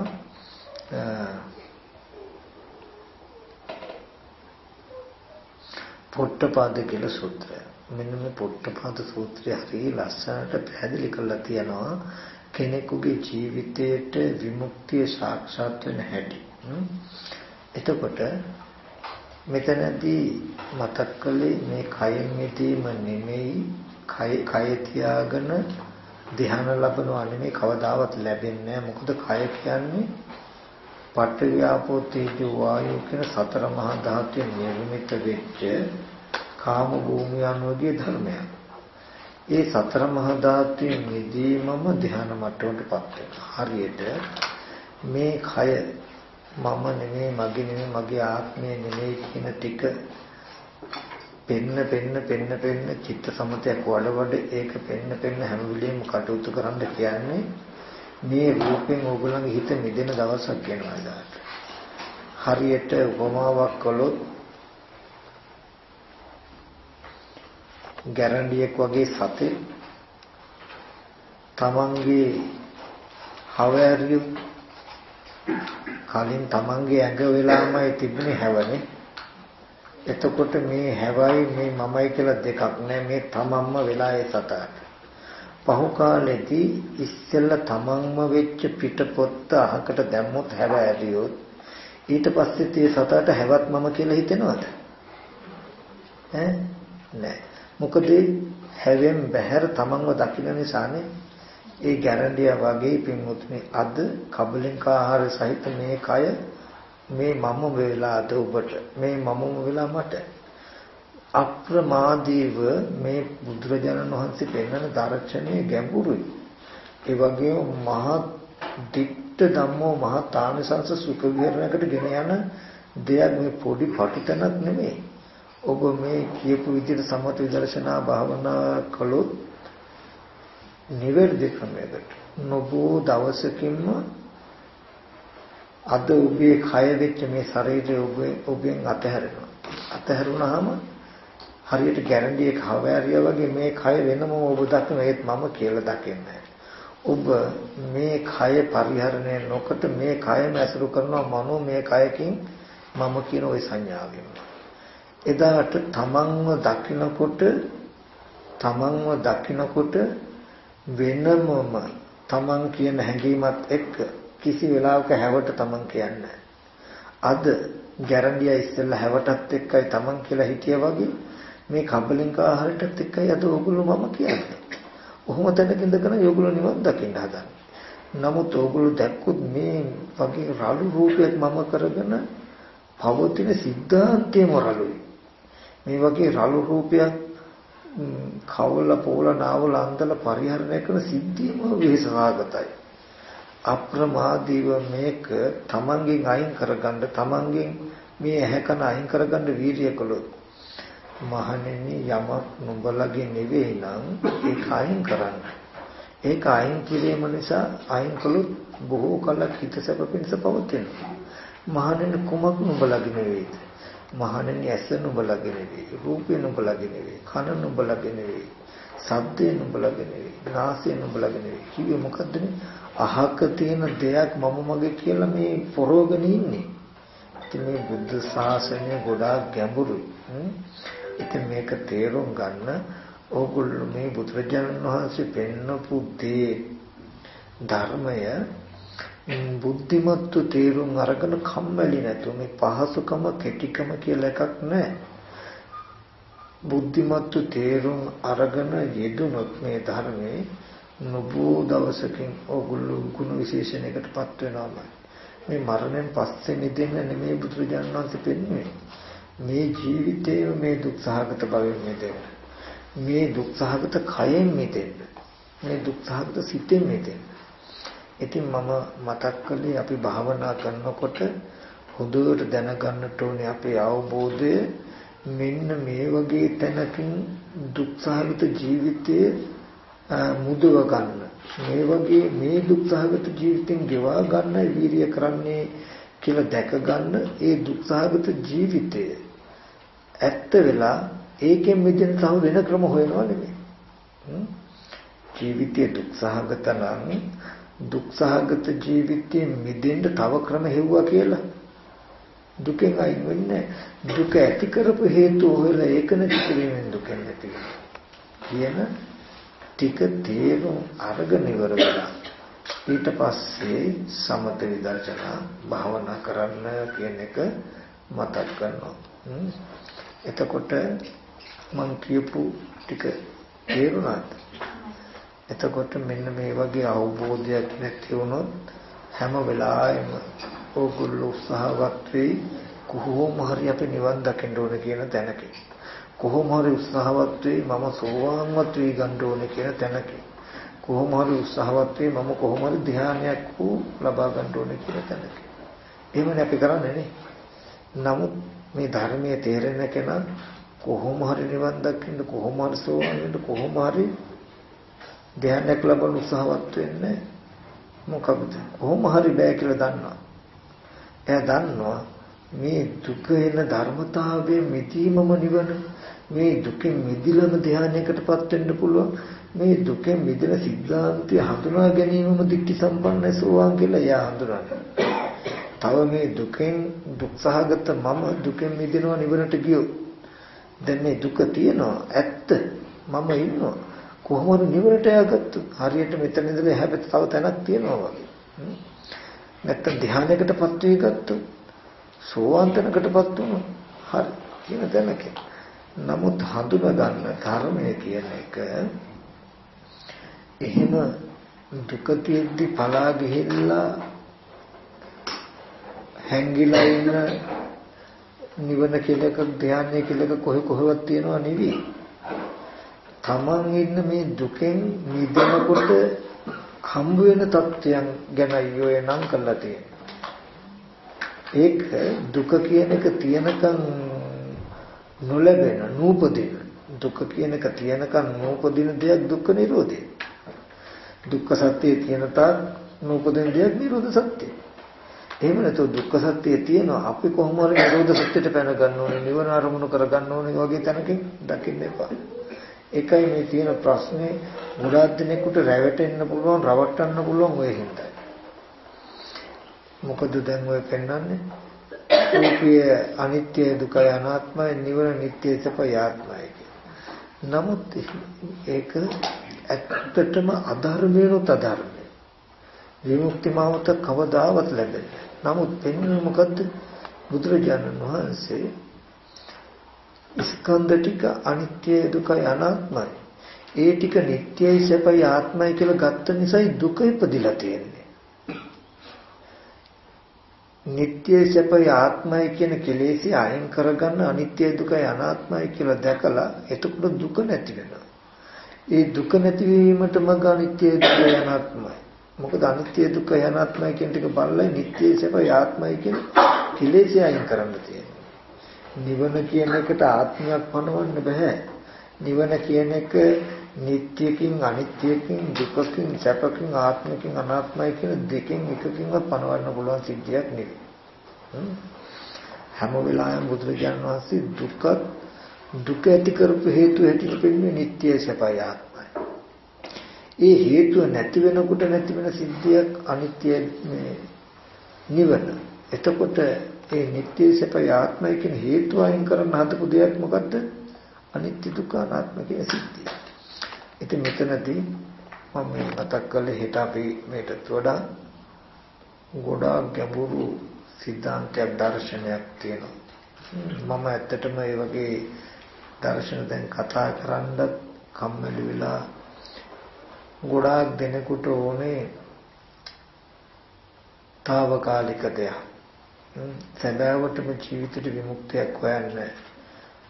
A: පොට්ටපාද කියලා සූත්‍රය. මෙන්න මේ පොට්ටපාද සූත්‍රය හරිය ලස්සනට පැහැදිලි කරලා තියෙනවා කෙනෙකුගේ ජීවිතයට විමුක්තිය සාක්ෂාත් වෙන හැටි. එතකොට මෙතනදී මතක් කළේ මේ කයෙන් මිදීම නෙමෙයි කය තියාගෙන ධ්‍යාන ලැබනවා නෙමෙයි කවදාවත් ලැබෙන්නේ නැහැ. මොකද කය කියන්නේ පඨවි ආපෝ තේජෝ වායෝ කියන සතර මහා ධාතුන් නිර්මිත වෙච්ච කාම භූමිය අනුවගේ ධර්මයක්. ඒ සතර මහා ධාතුන් නිදීමම ධ්‍යාන මට්ටමටපත් වෙනවා. හරියට මේ කය මම නෙමෙයි මගේ නෙමෙයි මගේ ආත්මය නෙමෙයි කියන ටික පෙන්න චිත්ත සමතයක් වඩ ඒක පෙන්න හැම වෙලෙම කටයුතු කරන්න කියන්නේ මේ රූපෙන් ඕගොල්ලන්ගේ හිත මිදෙන දවසක් වෙනවා ඉදාට. හරියට උපමාවක් කළොත් ගැරන්ඩියෙක් වගේ සතේ තමන්ගේ හවෑරිය කලින් තමන්ගේ ඇඟ වෙලාමයි තිබුණේ හැවනේ. එතකොට මේ හැවයි මේ මමයි කියලා දෙකක් නෑ මේ තමන්ම වෙලා ඒ සතාට. පහු කාලෙදී ඉස්සෙල්ලා තමන්ම වෙච්ච පිටපොත්ත අහකට දැම්මොත් හැව ඇරියොත් ඊට පස්සේ tie සතාට හැවත් මම කියලා හිතෙනවද? නෑ. මොකද හැවෙන් බහැර තමන්ව දකින්න නිසානේ. ඒ ගැරන්ඩියා වගේ පින්වත්නි අද කබලින්ක ආහාර සහිත මේ කය මේ මම වෙලාද ඔබට මේ මමම වෙලා මට අප්‍රමාදීව මේ බුදුරජාණන් වහන්සේ පෙන්වන දර්ශනයේ ගැඹුරුයි. ඒ වගේම මහා දිට්ඨ ධම්මෝ මහා තාමසංස සුඛ විහරණයකට ගෙන යන දෙයක් මේ පොඩි පටිතනක් නෙමෙයි. ඔබ මේ කියපු විදිහට සමත විදර්ශනා භාවනා කළොත් නිවැරදි ක්‍රමයකට නොබෝ දවසකින්ම අද ඔබේ කය වෙච්ච මේ ශරීරය ඔබෙන් අතහැරෙනවා. අතහැරුණාම හරියට ගැරන්ටි එක හවෑරියා වගේ මේ කය වෙනම ඔබ දකින ඒත් මම කියලා දකින්නේ. ඔබ මේ කය පරිහරණය නොකොට මේ කයම ඇසුරු කරනවා මනෝ මේ කයකින් මම කියන ওই සංඥාවෙන්. එදාට තමන්ව දකිනකොට වෙනමම තමන් කියන හැඟීමත් එක්ක කිසි වෙලාවක හැවට තමන් කියන්නේ. අද ගැරන්ඩියා ඉස්සෙල්ලා හැවටත් එක්කයි තමන් කියලා හිටියා වගේ මේ කබලින්ක ආහාරයටත් එක්කයි අද ඕගොල්ලෝ මම කියන්නේ. ඔහොම තැනක ඉඳගෙන ඕගොල්ලෝ නිවන් දකින්න හදන්නේ. නමුත් ඕගොල්ලෝ දැක්කොත් මේ වගේ රළු රූපයක් මම කරගෙන පවතින සිද්ධාන්තයම රළුයි. මේ වගේ රළු රූපයක් කවල පොල නාවල අන්දල පරිහරණය කරන සිද්ධියම වෙහසාගතයි. අප්‍රමාදීව මේක තමන්ගෙන් අයින් කරගන්න තමන්ගෙන් මේ ඇහැකන අයින් කරගන්න වීර්යය කළොත් මහණෙනි යමක් නුඹලගේ නෙවෙයි නම් ඒක අයින් කරන්න. ඒක අයින් කිරීම නිසා අයින් කළොත් බොහෝ කලක් හිත සැප පිණිස පවතිනවා. මහණෙනි කුමක් නුඹලගේ නෙවෙයිද? මහණෙනි ඇස නුඹලගේ නෙවෙයි, රූපේ නුඹලගේ නෙවෙයි, කන නුඹලගේ නෙවෙයි, ශබ්දේ නුඹලගේ නෙවෙයි, නාසය නුඹලගේ නෙවෙයි. කිව්වේ මොකද්ද? අහක තියෙන දෙයක් මම මගේ කියලා මේ පොරෝගෙන ඉන්නේ. ඉතින් මේ බුද්ධ ශාසනය ගොඩාක් ගැඹුරුයි. ඉතින් මේක තේරුම් ගන්න ඕගොල්ලෝ මේ බුදුරජාණන් වහන්සේ පෙන්වපු දේ ධර්මය බුද්ධිමත්ව තේරුම් අරගෙන කම්මැලි නැතුව මේ පහසුකම කෙටිකම කියලා එකක් නැහැ. බුද්ධිමත්ව තේරුම් අරගෙන යෙදුනොත් මේ ධර්මයේ නොබෝ දවසකින් ඕගොල්ලෝ ගුණ විශේෂණයකටපත් වෙනවා. මේ මරණයෙන් පස්සේ නිදෙන්න නෙමෙයි බුදුරජාණන් වහන්සේ පෙන්වන්නේ. මේ ජීවිතයේ මේ දුක්සහගත භවයෙන් මිදෙන්න. මේ දුක්සහගත කයෙන් මිදෙන්න. මේ දුක්සහගත සිතෙන් මිදෙන්න. ඉතින් මම මතක් කළේ අපි භාවනා කරනකොට හොඳට දැනගන්නට ඕනේ අපේ අවබෝධය මෙන්න මේ වගේ තැනකින් දුක්සහගත ජීවිතයේ මුදව ගන්න. මේ වගේ මේ දුක්සහගත ජීවිතෙන් ගෙවා ගන්න වීර්ය කරන්නේ කියලා දැක ගන්න ඒ දුක්සහගත ජීවිතය ඇත්ත වෙලා ඒකෙන් මිදෙන්න තව වෙන ක්‍රම හොයනවා නෙමෙයි. ජීවිතයේ දුක්සහගත නම් දුක්සහගත ජීවිතයෙන් මිදෙන්න තව ක්‍රම හෙව්වා කියලා දුකෙන් අයින් වෙන්නේ. දුක ඇති කරපු හේතු හොයලා ඒක නැති කිරීමෙන් දුකෙන් නැති කියන ටික තේරුම් අරගෙන ඉවර වෙලා ඊට පස්සේ සමත විදර්ශනා භාවනා කරන්න කියන එක මතක් කරනවා. එතකොට මම කියපු ටික තේරුණාද? එතකොට මෙන්න මේ වගේ අවබෝධයක් නැති වුණොත් හැම වෙලාවෙම ඕගොල්ලෝ උත්සාහවත් වෙයි කොහොම හරි අපි නිවන් දකින්න ඕන කියන තැනක. කොහොම හරි උත්සාහවත් වෙයි මම සෝවාන්වත් වෙයි ගන්න ඕනේ කියන තැනක. කොහොම හරි උත්සාහවත් වෙයි මම කොහොම හරි ධ්‍යානයක් ලබා ගන්න ඕනේ කියන තැනක. එහෙමනේ අපි කරන්නේ නේ. නමුත් මේ ධර්මයේ තේරෙන කෙනා කොහොම හරි නිවන් දකින්න කොහොම හරි සෝවාන් වෙන්න කොහොම හරි ධ්‍යානයක් ලබන උත්සාහවත් වෙන්නේ මොකද? කොහොම හරි බෑ කියලා දන්නවා. එයා දන්නවා මේ දුක එන ධර්මතාවයේ මිදීමම නිවන. මේ දුකෙන් මිදිලම ධ්‍යානයකටපත් වෙන්න පුළුවන්. මේ දුකෙන් මිදෙන සිද්ධාන්තය හඳුනා ගැනීමම දික්ටි සම්පන්නයි සෝවාන් කියලා එයා හඳුනනවා. තව මේ දුකෙන් දුක්සහගත මම දුකෙන් මිදෙනවා නිවනට ගියෝ. දැන් මේ දුක තියෙනවා ඇත්ත මම ඉන්නවා. කොහොමද නිවනට යගත්තු? හරියට මෙතන ඉඳලා හැබැයි තව තැනක් තියෙනවා වගේ. නැත්තම් ධ්‍යානයකටපත් වෙ ගත්තොත් සෝවාන් තැනකටපත් වුණා. හරි කියන තැනක. නමුත් හඳුනා ගන්න ධර්මය කියන එක එහෙම දුක තියෙද්දි පලා ගිහිල්ලා හැංගිලා ඉන්න නිවන කියලා එකක් ධ්‍යානය කියලා එකක් කොහෙවත් තියෙනව නෙවෙයි. තමන් ඉන්න මේ දුකෙන් මිදෙනකොට හම්බ වෙන තත්ත්වයන් ගැනයි ඔය නම් කරලා තියෙන්නේ. ඒක දුක කියන එක තියනකන් නොලැබෙන නූපදින දුක කියන එක තියනකන් නූපදින දෙයක් දුක්ඛ නිරෝධය. දුක්ඛ සත්‍යය තියෙන තාක් නූපදින දෙයක් නිරෝධ සත්‍යය. එහෙම නැතුව දුක්ඛ සත්‍යය තියෙනවා. අපි කොහොම හරි නිරෝධ සත්‍යයට පැන ගන්න ඕනේ, නිවන අරමුණු කර ගන්න ඕනේ වගේ තැනකින් දකින්න එපා. ඒකයි මේ තියෙන ප්‍රශ්නේ. ගොඩාක් දෙනෙකුට රැවටෙන්න පුළුවන්, රවට්ටන්න පුළුවන් ඔය හින්දායි. මොකද දැන් ඔය පෙන්වන්නේ රූපය අනිත්‍ය දුකයි අනාත්මයි, නිවන නිට්ටය සපයි ආත්මයි කියලා. නමුත් ඒක ඇත්තටම අධර්මයනොත් අධර්මයි. විමුක්ති මාවත කවදාවත් ලැබෙන්නේ. නමුත් වෙන්නේ මොකද්ද? බුදුරජාණන් වහන්සේ ස්කන්ධ ටික අනිත්‍ය දුකයි අනාත්මයි. ඒ ටික නිට්ටයයි සපයි ආත්මයි කියලා ගත්ත නිසායි දුක ඉපදිලා තියෙන්නේ. නිට්ටයයි සපයි ආත්මයි කියන කෙලෙසි අයින් කරගන්න අනිත්‍ය දුකයි අනාත්මයි කියලා දැකලා එතකොට දුක නැති වෙනවා. ඒ දුක නැතිවීමට මග අනිත්‍ය දුකයි අනාත්මයි. මොකද අනිත්‍ය දුකයි අනාත්මයි කියන ටික බලලා නිට්ටය සපයි ආත්මයි කියන කෙලෙසි අයින් කරන්න තියෙනවා. නිවන කියන එකට ආත්මයක් පනවන්න බෑ. නිවන කියන එක නිට්ටයකින් අනිත්‍යකින් දුකකින් සැපකින් ආත්මකින් අනාත්මයි කියන දෙකෙන් එකකින්වත් පනවන්න පුළුවන් සිද්ධියක් නෙවෙයි. හැම වෙලාවෙම බුදුරජාණන් වහන්සේ දුක ඇති කරපු හේතු හැටියට පෙන්වන්නේ නිට්ටය සැපයි ආත්මයි. ඒ හේතුව නැති වෙනකොට නැති වෙන සිද්ධියක් අනිත්‍ය නිවන. එතකොට ඒ නිට්ටය සැපයි ආත්මයි කියන හේතුව අයින් කරන්න හදපු දෙයක් මොකද්ද? අනිත්‍ය දුක්ඛ අනාත්ම කියන සිද්ධිය. ඉතින් මෙතනදී මම මේ මතක් කළේ හිත අපි මේකට වඩා ගොඩාක් ගැඹුරු සිද්ධාන්තයක් දර්ශනයක් තියෙනවා. මම ඇත්තටම මේ වගේ දර්ශන දැන් කතා කරන්නත් කම්මැලි වෙලා ගොඩාක් දෙනෙකුට ඕනේ తాවකාලික දෙයක්. සැබෑවටම ජීවිතේ විමුක්තියක් හොයන්නේ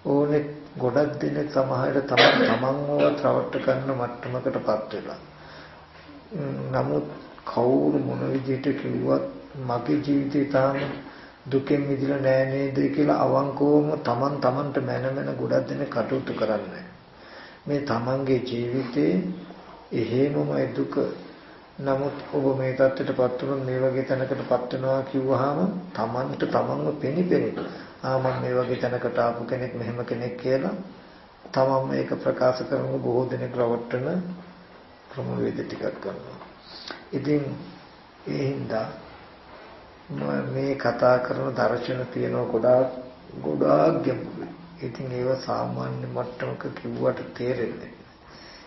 A: ඕනේ. ගොඩක් දෙනෙක් සමහරට තමන්ව ත්‍රවට කරන මට්ටමකටපත් වෙලා. නමුත් කවුරු මොන විදිහට කිව්වත් මගේ ජීවිතේ තාම දුකෙන් මිදලා නෑ නේද කියලා අවංකවම තමන්ට මැන ගොඩක් දෙනෙක් කටයුතු කරන්නේ. මේ තමන්ගේ ජීවිතේ එහෙමමයි දුක. නමුත් ඔබ මේ தත්ත්වයටපත් වුණොත් මේ වගේ තැනකටපත් වෙනවා කිව්වහම තමන්ව පෙනිපෙනි මම මේ වගේ තැනකට ආපු කෙනෙක් මෙහෙම කෙනෙක් කියලා තමන් මේක ප්‍රකාශ කරන බොහෝ දෙනෙක් රවට්ටන ක්‍රමවේද ටිකක් කරනවා. ඉතින් ඒ හින්දා මේ කතා කරන දර්ශන තියෙන ගොඩාක් ගැඹුරුයි. ඉතින් ඒව සාමාන්‍ය මට්ටමක කිව්වට තේරෙන්නේ.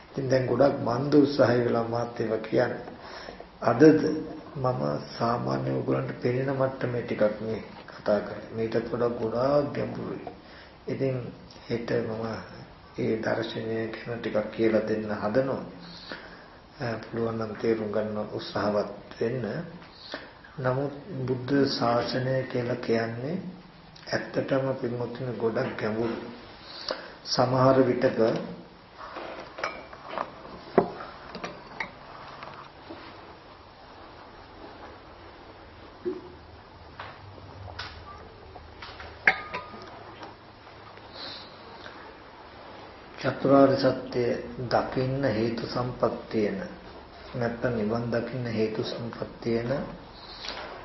A: ඉතින් දැන් ගොඩක් මන්ද උත්සාහය වෙලා මාත් ඒවා කියන්නේ. අදද මම සාමාන්‍ය ඔයගලන්ට පෙනෙන මට්ටමේ ටිකක් මේ කතා කරන්නේ. මේකත් වඩා ගොඩාක් ගැඹුරුයි. ඉතින් හෙට මම ඒ දර්ශනය ගැන ටිකක් කියලා දෙන්න හදනවා. පුළුවන් නම් තේරුම් ගන්න උත්සාහවත් වෙන්න. නමුත් බුද්ධ ශාසනය කියලා කියන්නේ ඇත්තටම පින්වත්නි ගොඩක් ගැඹුරු. සමහර විටක චතුරාර්ය සත්‍ය දකින්න හේතු සම්පත්තියන නැත්නම් නිවන් දකින්න හේතු සම්පත්තියන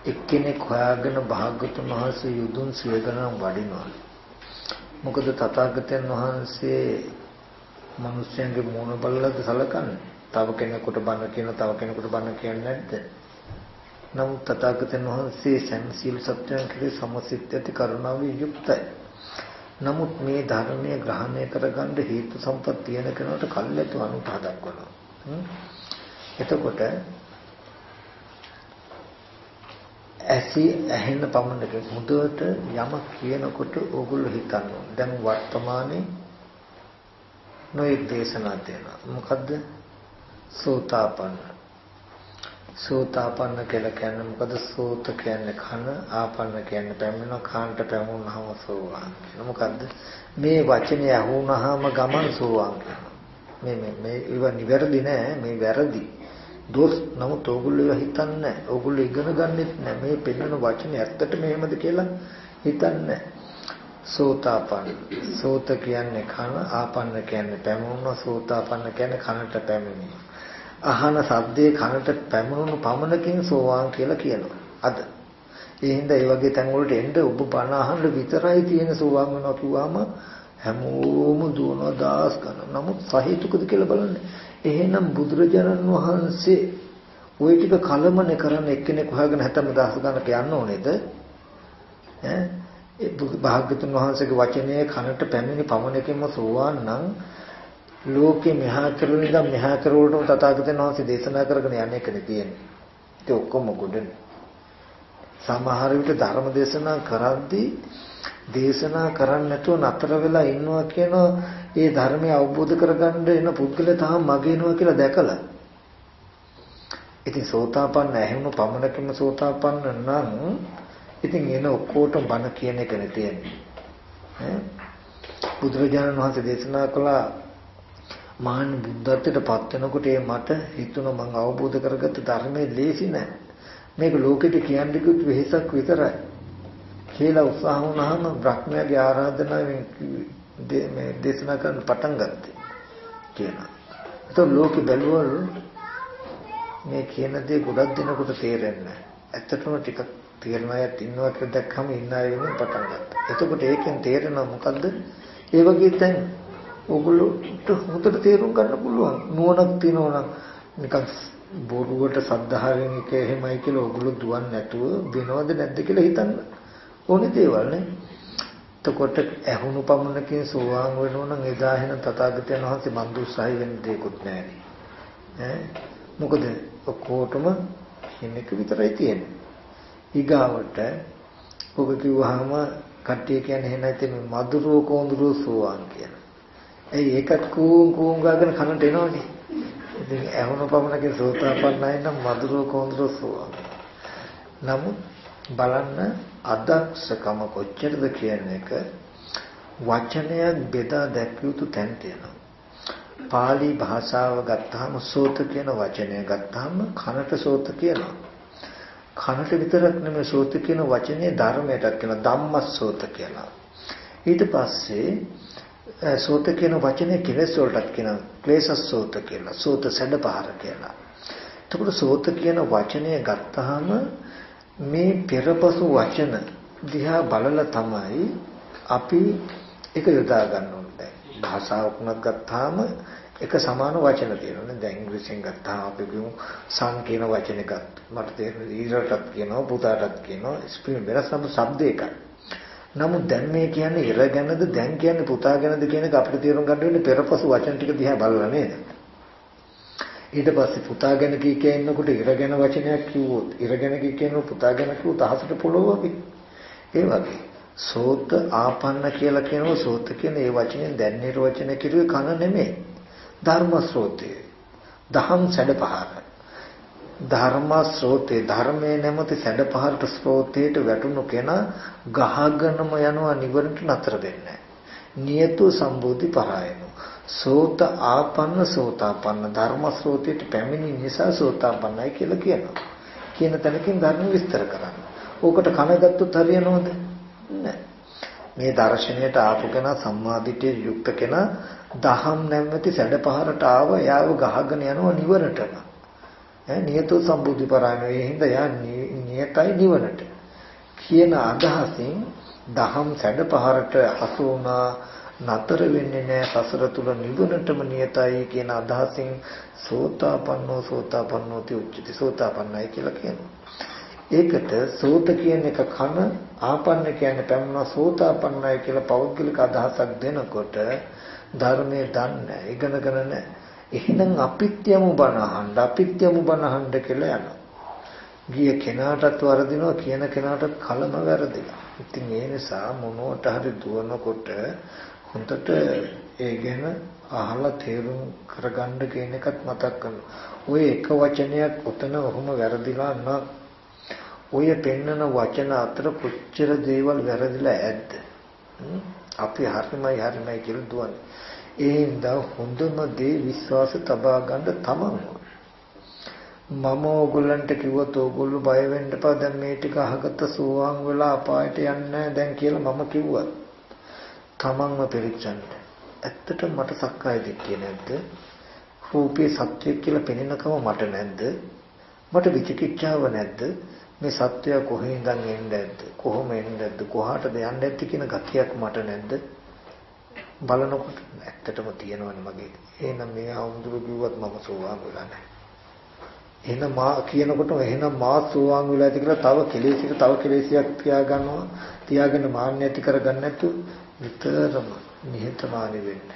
A: එක්කෙනෙක් හොයාගෙන භාග්‍යවතුන් වහන්සේ යුදුන් සිය ගණන් වඩිනවා. මොකද තථාගතයන් වහන්සේ මිනිස්යන්ගේ මූණ බලලාද සලකන්නේ? තව කෙනෙකුට බණ කියන තව කෙනෙකුට බණ කියන්නේ නැද්ද? නමුත් තථාගතයන් වහන්සේ සම්සීල සත්‍යයන් කෙරෙහි සමසිත ඇති කරුණාවෙන් යුක්තයි. නමුත් මේ ධර්මයේ ග්‍රහණය කරගන්න හේතු සම්පත් තියෙන කෙනාට කල්ැතු අනුතහ දක්වනවා. එතකොට ඇහෙන පමණක මුදවට යම කියනකොට ඕගොල්ලෝ හිතන්නේ දැන් වර්තමානයේ නොයෙක් දේශනා තියෙනවා. මොකද්ද? සෝතාපන්න කියලා කියන්නේ මොකද? සෝත කියන්නේ කන, ආපන්න කියන්නේ පැමිණෙන, කාන්ට පැමුණාම සෝවාන් කියන මොකද්ද? මේ වචනේ අහුනහම ගමන් සෝවාන් කියනවා. මේ ඒව නිවැරදි නෑ, මේ වැරදි. දොස් නමුත් ඕගොල්ලෝ හිතන්නේ නෑ. ඕගොල්ලෝ ඉගෙන ගන්නෙත් නෑ. මේ පෙන්වන වචනේ ඇත්තට මෙහෙමද කියලා හිතන්නේ. සෝතාපන්න. සෝත කියන්නේ කන, ආපන්න කියන්නේ පැමුණා, සෝතාපන්න කියන්නේ කනට පැමිණීම. අහන සද්දේ කනට පැමුණුණු පමණකින් සෝවාන් කියලා කියනවා. අද ඒ හින්දා ඒ වගේ තැන් වලට එන්න ඔබ බණ අහන්න විතරයි තියෙන සෝවාන් වෙනවා කිව්වම හැමෝම දුවනවා දාස් ගන්න. නමුත් සහේතුකද කියලා බලන්න. එහෙනම් බුදුරජාණන් වහන්සේ ওই ටික කලමනේ කරන්න එක්කෙනෙක් හොයාගෙන 70000 ගණනට යන්න ඕනේද? ඒ භාග්‍යතුන් වහන්සේගේ වචනයේ කනට පැමිණි පමණකින්ම සෝවාන් නම් ලෝකේ මෙහා කරන ඉඳන් මෙහා කරවලටම තථාගතයන් වහන්සේ දේශනා කරගෙන යන්නේ එකනේ තියෙන්නේ. ඒක ඔක්කොම ගොඩනේ. සමහර විට ධර්ම දේශනා කරද්දී දේශනා කරන්නේ නැතුව නතර වෙලා ඉන්නවා කියන ඒ ධර්මය අවබෝධ කරගන්න එන පුද්ගලයා තාම මගේනවා කියලා දැකලා. ඉතින් සෝතාපන්න ඇහෙන පමණකින්ම සෝතාපන්න නම් ඉතින් එන ඔක්කොටම බණ කියන එකනේ තියෙන්නේ. බුදුරජාණන් වහන්සේ දේශනා කළා මහාන් බුද්ධත්වයට පත් වෙනකොට මට හිතුණා මම අවබෝධ කරගත්ත ධර්මයේ ලේසි නෑ. මේක ලෝකෙට කියන්නේ කිව්වොත් වෙහසක් විතරයි. කියලා උත්සාහ වුණාම බ්‍රහ්මයාගේ ආරාධනාවෙන් මේ දේශනා කරන්න පටන් ගත්තා කියනවා. ඒතකොට ලෝකෙ බැලුවලු මේ කියන දේ ගොඩක් දෙනකොට තේරෙන්නේ නැහැ. ඇත්තටම ටිකක් තේරෙන අයත් ඉන්නවා කියලා දැක්කම ඉන්න අය වෙනින් පටන් ගත්තා. එතකොට ඒකෙන් තේරෙනවා මොකද්ද? ඒ වගේ දැන් ඕගොල්ලෝට හොඳට තේරුම් ගන්න පුළුවන්. නුවණක් තියෙනවා නම් නිකන් බොරුවට සද්ධාවෙන් එක එහෙමයි කියලා ඕගොල්ලෝ දුවන්නේ නැතුව වෙනවද නැද්ද කියලා හිතන්න. ඕනේ දේවල් නේ. එතකොට ඇහුණු පමණකින් සෝවාන් වෙනවා නම් එදා එහෙනම් තථාගතයන් වහන්සේ මන් දුස්සහයි වෙන්න දෙයක්වත් නැහැ. මොකද ඔක්කොටම කෙනෙක් විතරයි තියෙන්නේ. ඊගාවට ඔබ කිව්වහම කට්ටිය කියන්නේ එහෙ නැත්නම් මధుරෝ කොඳුරෝ සෝවාන් කියන. ඒකත් කූම් ගාගෙන කනට එනවනේ. ඉතින් ඇහුණු පමණකින් සෝතාපන්නයි නම් මధుරෝ කොඳුරෝ සෝවාන්. නමුත් බලන්න අදක්ෂකම කොච්චරද කියන එක වචනයක් බෙදා දැක්විය යුතු තැන් තියෙනවා. පාලි භාෂාව ගත්තාම සෝත කියන වචනය ගත්තාම කනට සෝත කියනවා. කනට විතරක් නෙමෙයි සෝත කියන වචනේ ධර්මයටත් කියන ධම්මස්සෝත කියලා. ඊට පස්සේ සෝත කියන වචනේ කෙලෙස් වලටත් කියන ක්ලේශස්සෝත කියලා. සෝත සැඩපහර කියලා. එතකොට සෝත කියන වචනය ගත්තාම මේ පෙරපසු වචන දිහා බලලා තමයි අපි එක යොදා ගන්න ඕනේ. භාෂාවක් උනත් ගත්තාම එක සමාන වචන තියෙනවා. දැන් ඉංග්‍රීසියෙන් ගත්තාම අපි කියමු සන් කියන වචනේ ගත්තා. මට තේරෙන්නේ ඊරටත් කියනවා පුතාටත් කියනවා ස්පෙලින් වෙනසම શબ્ද එකයි. නමුත් දැන් මේ කියන්නේ ඉර ගැනද දැන් කියන්නේ පුතා ගැනද කියන එක අපිට තේරුම් ගන්න වෙන්නේ පෙරපසු වචන ටික දිහා බලලා නේද? ඊට පස්සේ පුතා ගැන කී ඉන්නකොට ඉර ගැන වචනයක් කිව්වොත් ඉර ගැන කියනකොට පුතා ගැන කිව්වොත් අහසට පොළොව වගේ. ඒ වගේ සෝත ආපන්න කියලා කියනවා සෝත කියන ඒ වචනේ දැන් නිර්වචන කිරුවේ කන නෙමෙයි. ධර්ම ස්රෝතේ. දහම් සැඩපහර. ධර්ම ස්රෝතේ ධර්මයේ නැමැති සැඩපහරට ස්රෝතේට වැටුණු කෙනා ගහගෙනම යනවා නිවරට නතර වෙන්නේ නැහැ. නියතු සම්බෝධි පරායනෝ. සෝත ආපන්න සෝතාපන්න ධර්ම ස්රෝතයට පැමිණි නිසා සෝතාපන්නයි කියලා කියනවා. කියන තැනකින් ධර්ම විස්තර කරන්න. ඕකට කන ගත්තොත් හරියනවද? නැහැ. මේ දර්ශනයට ආපු කෙනා සම්මාදිටේ යුක්ත කෙනා දහම් නැමැති සැඩපහරට ආව යාව ගහගෙන යනවා නිවරටම. නියතෝ සම්බුද්ධි පරායනෝ ඒ හින්දා යා නියතයි නිවරට. කියන අදහසින් දහම් සැඩපහරට හසු වුණා නතර වෙන්නේ නැහැ සසර තුල නිවනටම නියතයි කියන අදහසින් සෝතාපන්නෝ උච්චති සෝතාපන්නයි කියලා කියනවා. ඒකට සෝත කියන එක කන ආපන්න කියන්නේ පැමුණා සෝතාපන්නයි කියලා පෞද්ගලික අදහසක් දෙනකොට ධර්මයේ දන්නේ ඉගෙනගෙන නැහැ. එහෙනම් අපිත්‍යමු බණ අහන්න කියලා යනවා. ගිය කෙනාටත් වරදිනවා කියන කෙනාටත් කලම වැරදිනවා. ඉතින් ඒ නිසා මොනෝට හරි දුවනකොට හොඳට ඒ ගැන අහලා තේරුම් කරගන්න කියන එකත් මතක් කරනවා. ඔය එක වචනයක් උතන ඔහොම වැරදිලා නම් ඔය පෙන්නන වචන අතර කොච්චර දේවල් වැරදිලා ඇද්ද? අපි හරිමයි කියලා දුවන්නේ. ඒ හින්දා හොඳම දේ විශ්වාස තබා ගන්න තමන්. මම ඕගොල්ලන්ට කිව්වොත් ඕගොල්ලෝ බය වෙන්න එපා. දැන් මේ ටික අහගත්ත සෝවාන් වෙලා අපායට යන්නේ නැහැ දැන් කියලා මම කිව්වා. තමන්ව පරීක්ෂන්න. ඇත්තටම මට සක්කාය දිට්ඨිය නැද්ද? රූපේ සත්‍ය කියලා පෙනෙනකම මට නැද්ද? මට විචිකිච්ඡාව නැද්ද? මේ සත්‍යය කොහේ ඉඳන් එන්නේ නැද්ද? කොහොම එන්නේ නැද්ද? කොහාටද යන්නේ නැද්ද කියන ගතියක් මට නැද්ද? බලනකොට ඇත්තටම තියෙනවනේ මගේ. එහෙනම් මේ ආඳුරු කිව්වත් මම සෝවාන් වෙලා නැහැ. එහෙනම් මා කියනකොට එහෙනම් මා සෝවාන් වෙලා ඇති කියලා තව කෙලෙසියක් තියාගන්නවා. තියාගෙන මාන්න ඇති කරගන්න නැතුව විතරම නිහතමානී වෙන්න.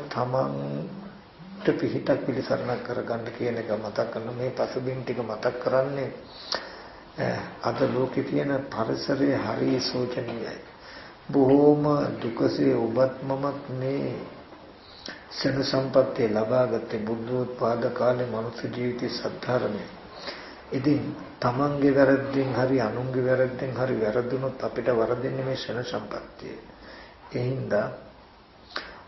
A: තමන්ට පිහිටක් පිළිසරණක් කරගන්න කියන එක මතක් කරන මේ පසුබිම් ටික මතක් කරන්නේ අද ලෝකේ තියෙන පරිසරය හරිය සෝචනීයයි. බොහෝම දුකසේ ඔබත් මමත් මේ සෙන සම්පත්තිය ලබාගත්තේ බුද්ධෝත්පාද කාලේ මනුස්ස ජීවිතයේ සද්ධර්මයේ. ඉතින් තමන්ගේ වැරද්දෙන් හරි අනුන්ගේ වැරද්දෙන් හරි වැරදුනොත් අපිට වරදින්නේ මේ සෙන සම්පත්තිය. ඒ හින්දා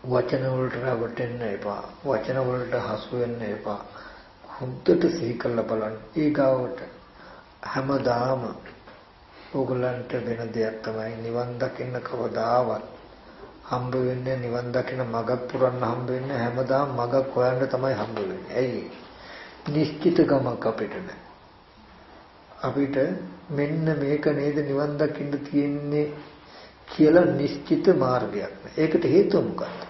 A: වචන වලට රැවටෙන්න එපා. වචන වලට හසු වෙන්න එපා. හොඳට සිහි කරලා බලන්න. ඊගාවට හැමදාම ඕගලන්ට වෙන දෙයක් තමයි නිවන් දකින්න කවදාවත් හම්බ වෙන්නේ නිවන් දකින්න මගක් පුරන්න හම්බ වෙන්නේ හැමදාම මගක් හොයන්න තමයි හම්බ වෙන්නේ. ඇයි? නිශ්චිත ගමක් අපිට නැහැ. අපිට මෙන්න මේක නේද නිවන් දකින්න තියෙන්නේ කියලා නිශ්චිත මාර්ගයක් නැහැ. ඒකට හේතුව මොකක්ද?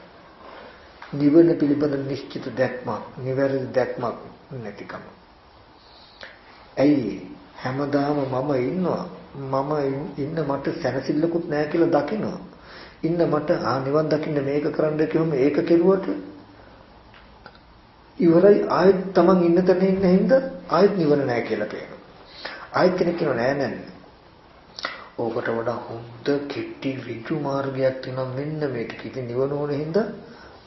A: නිවන පිළිබඳ නිශ්චිත දැක්මක්, නිවැරදි දැක්මක් නැතිකම. ඇයි? හැමදාම මම ඉන්නවා. මම ඉන්න මට සැනසෙල්ලකුත් නැහැ කියලා දකිනවා. ඉන්න මට නිවන් දකින්න මේක කරන්න කිව්වම ඒක කෙරුවට ඉවරයි. ආයෙත් Taman ඉන්න තැන ඉන්න හින්දා ආයෙත් නිවන නැහැ කියලා පේනවා. ආයෙත් කෙනෙක් කියනවා නෑ නෑ. ඕකට වඩා හොඳ කෙටි ඍජු මාර්ගයක් තියෙනවා මෙන්න මේක. ඉතින් නිවන ඕන හින්දා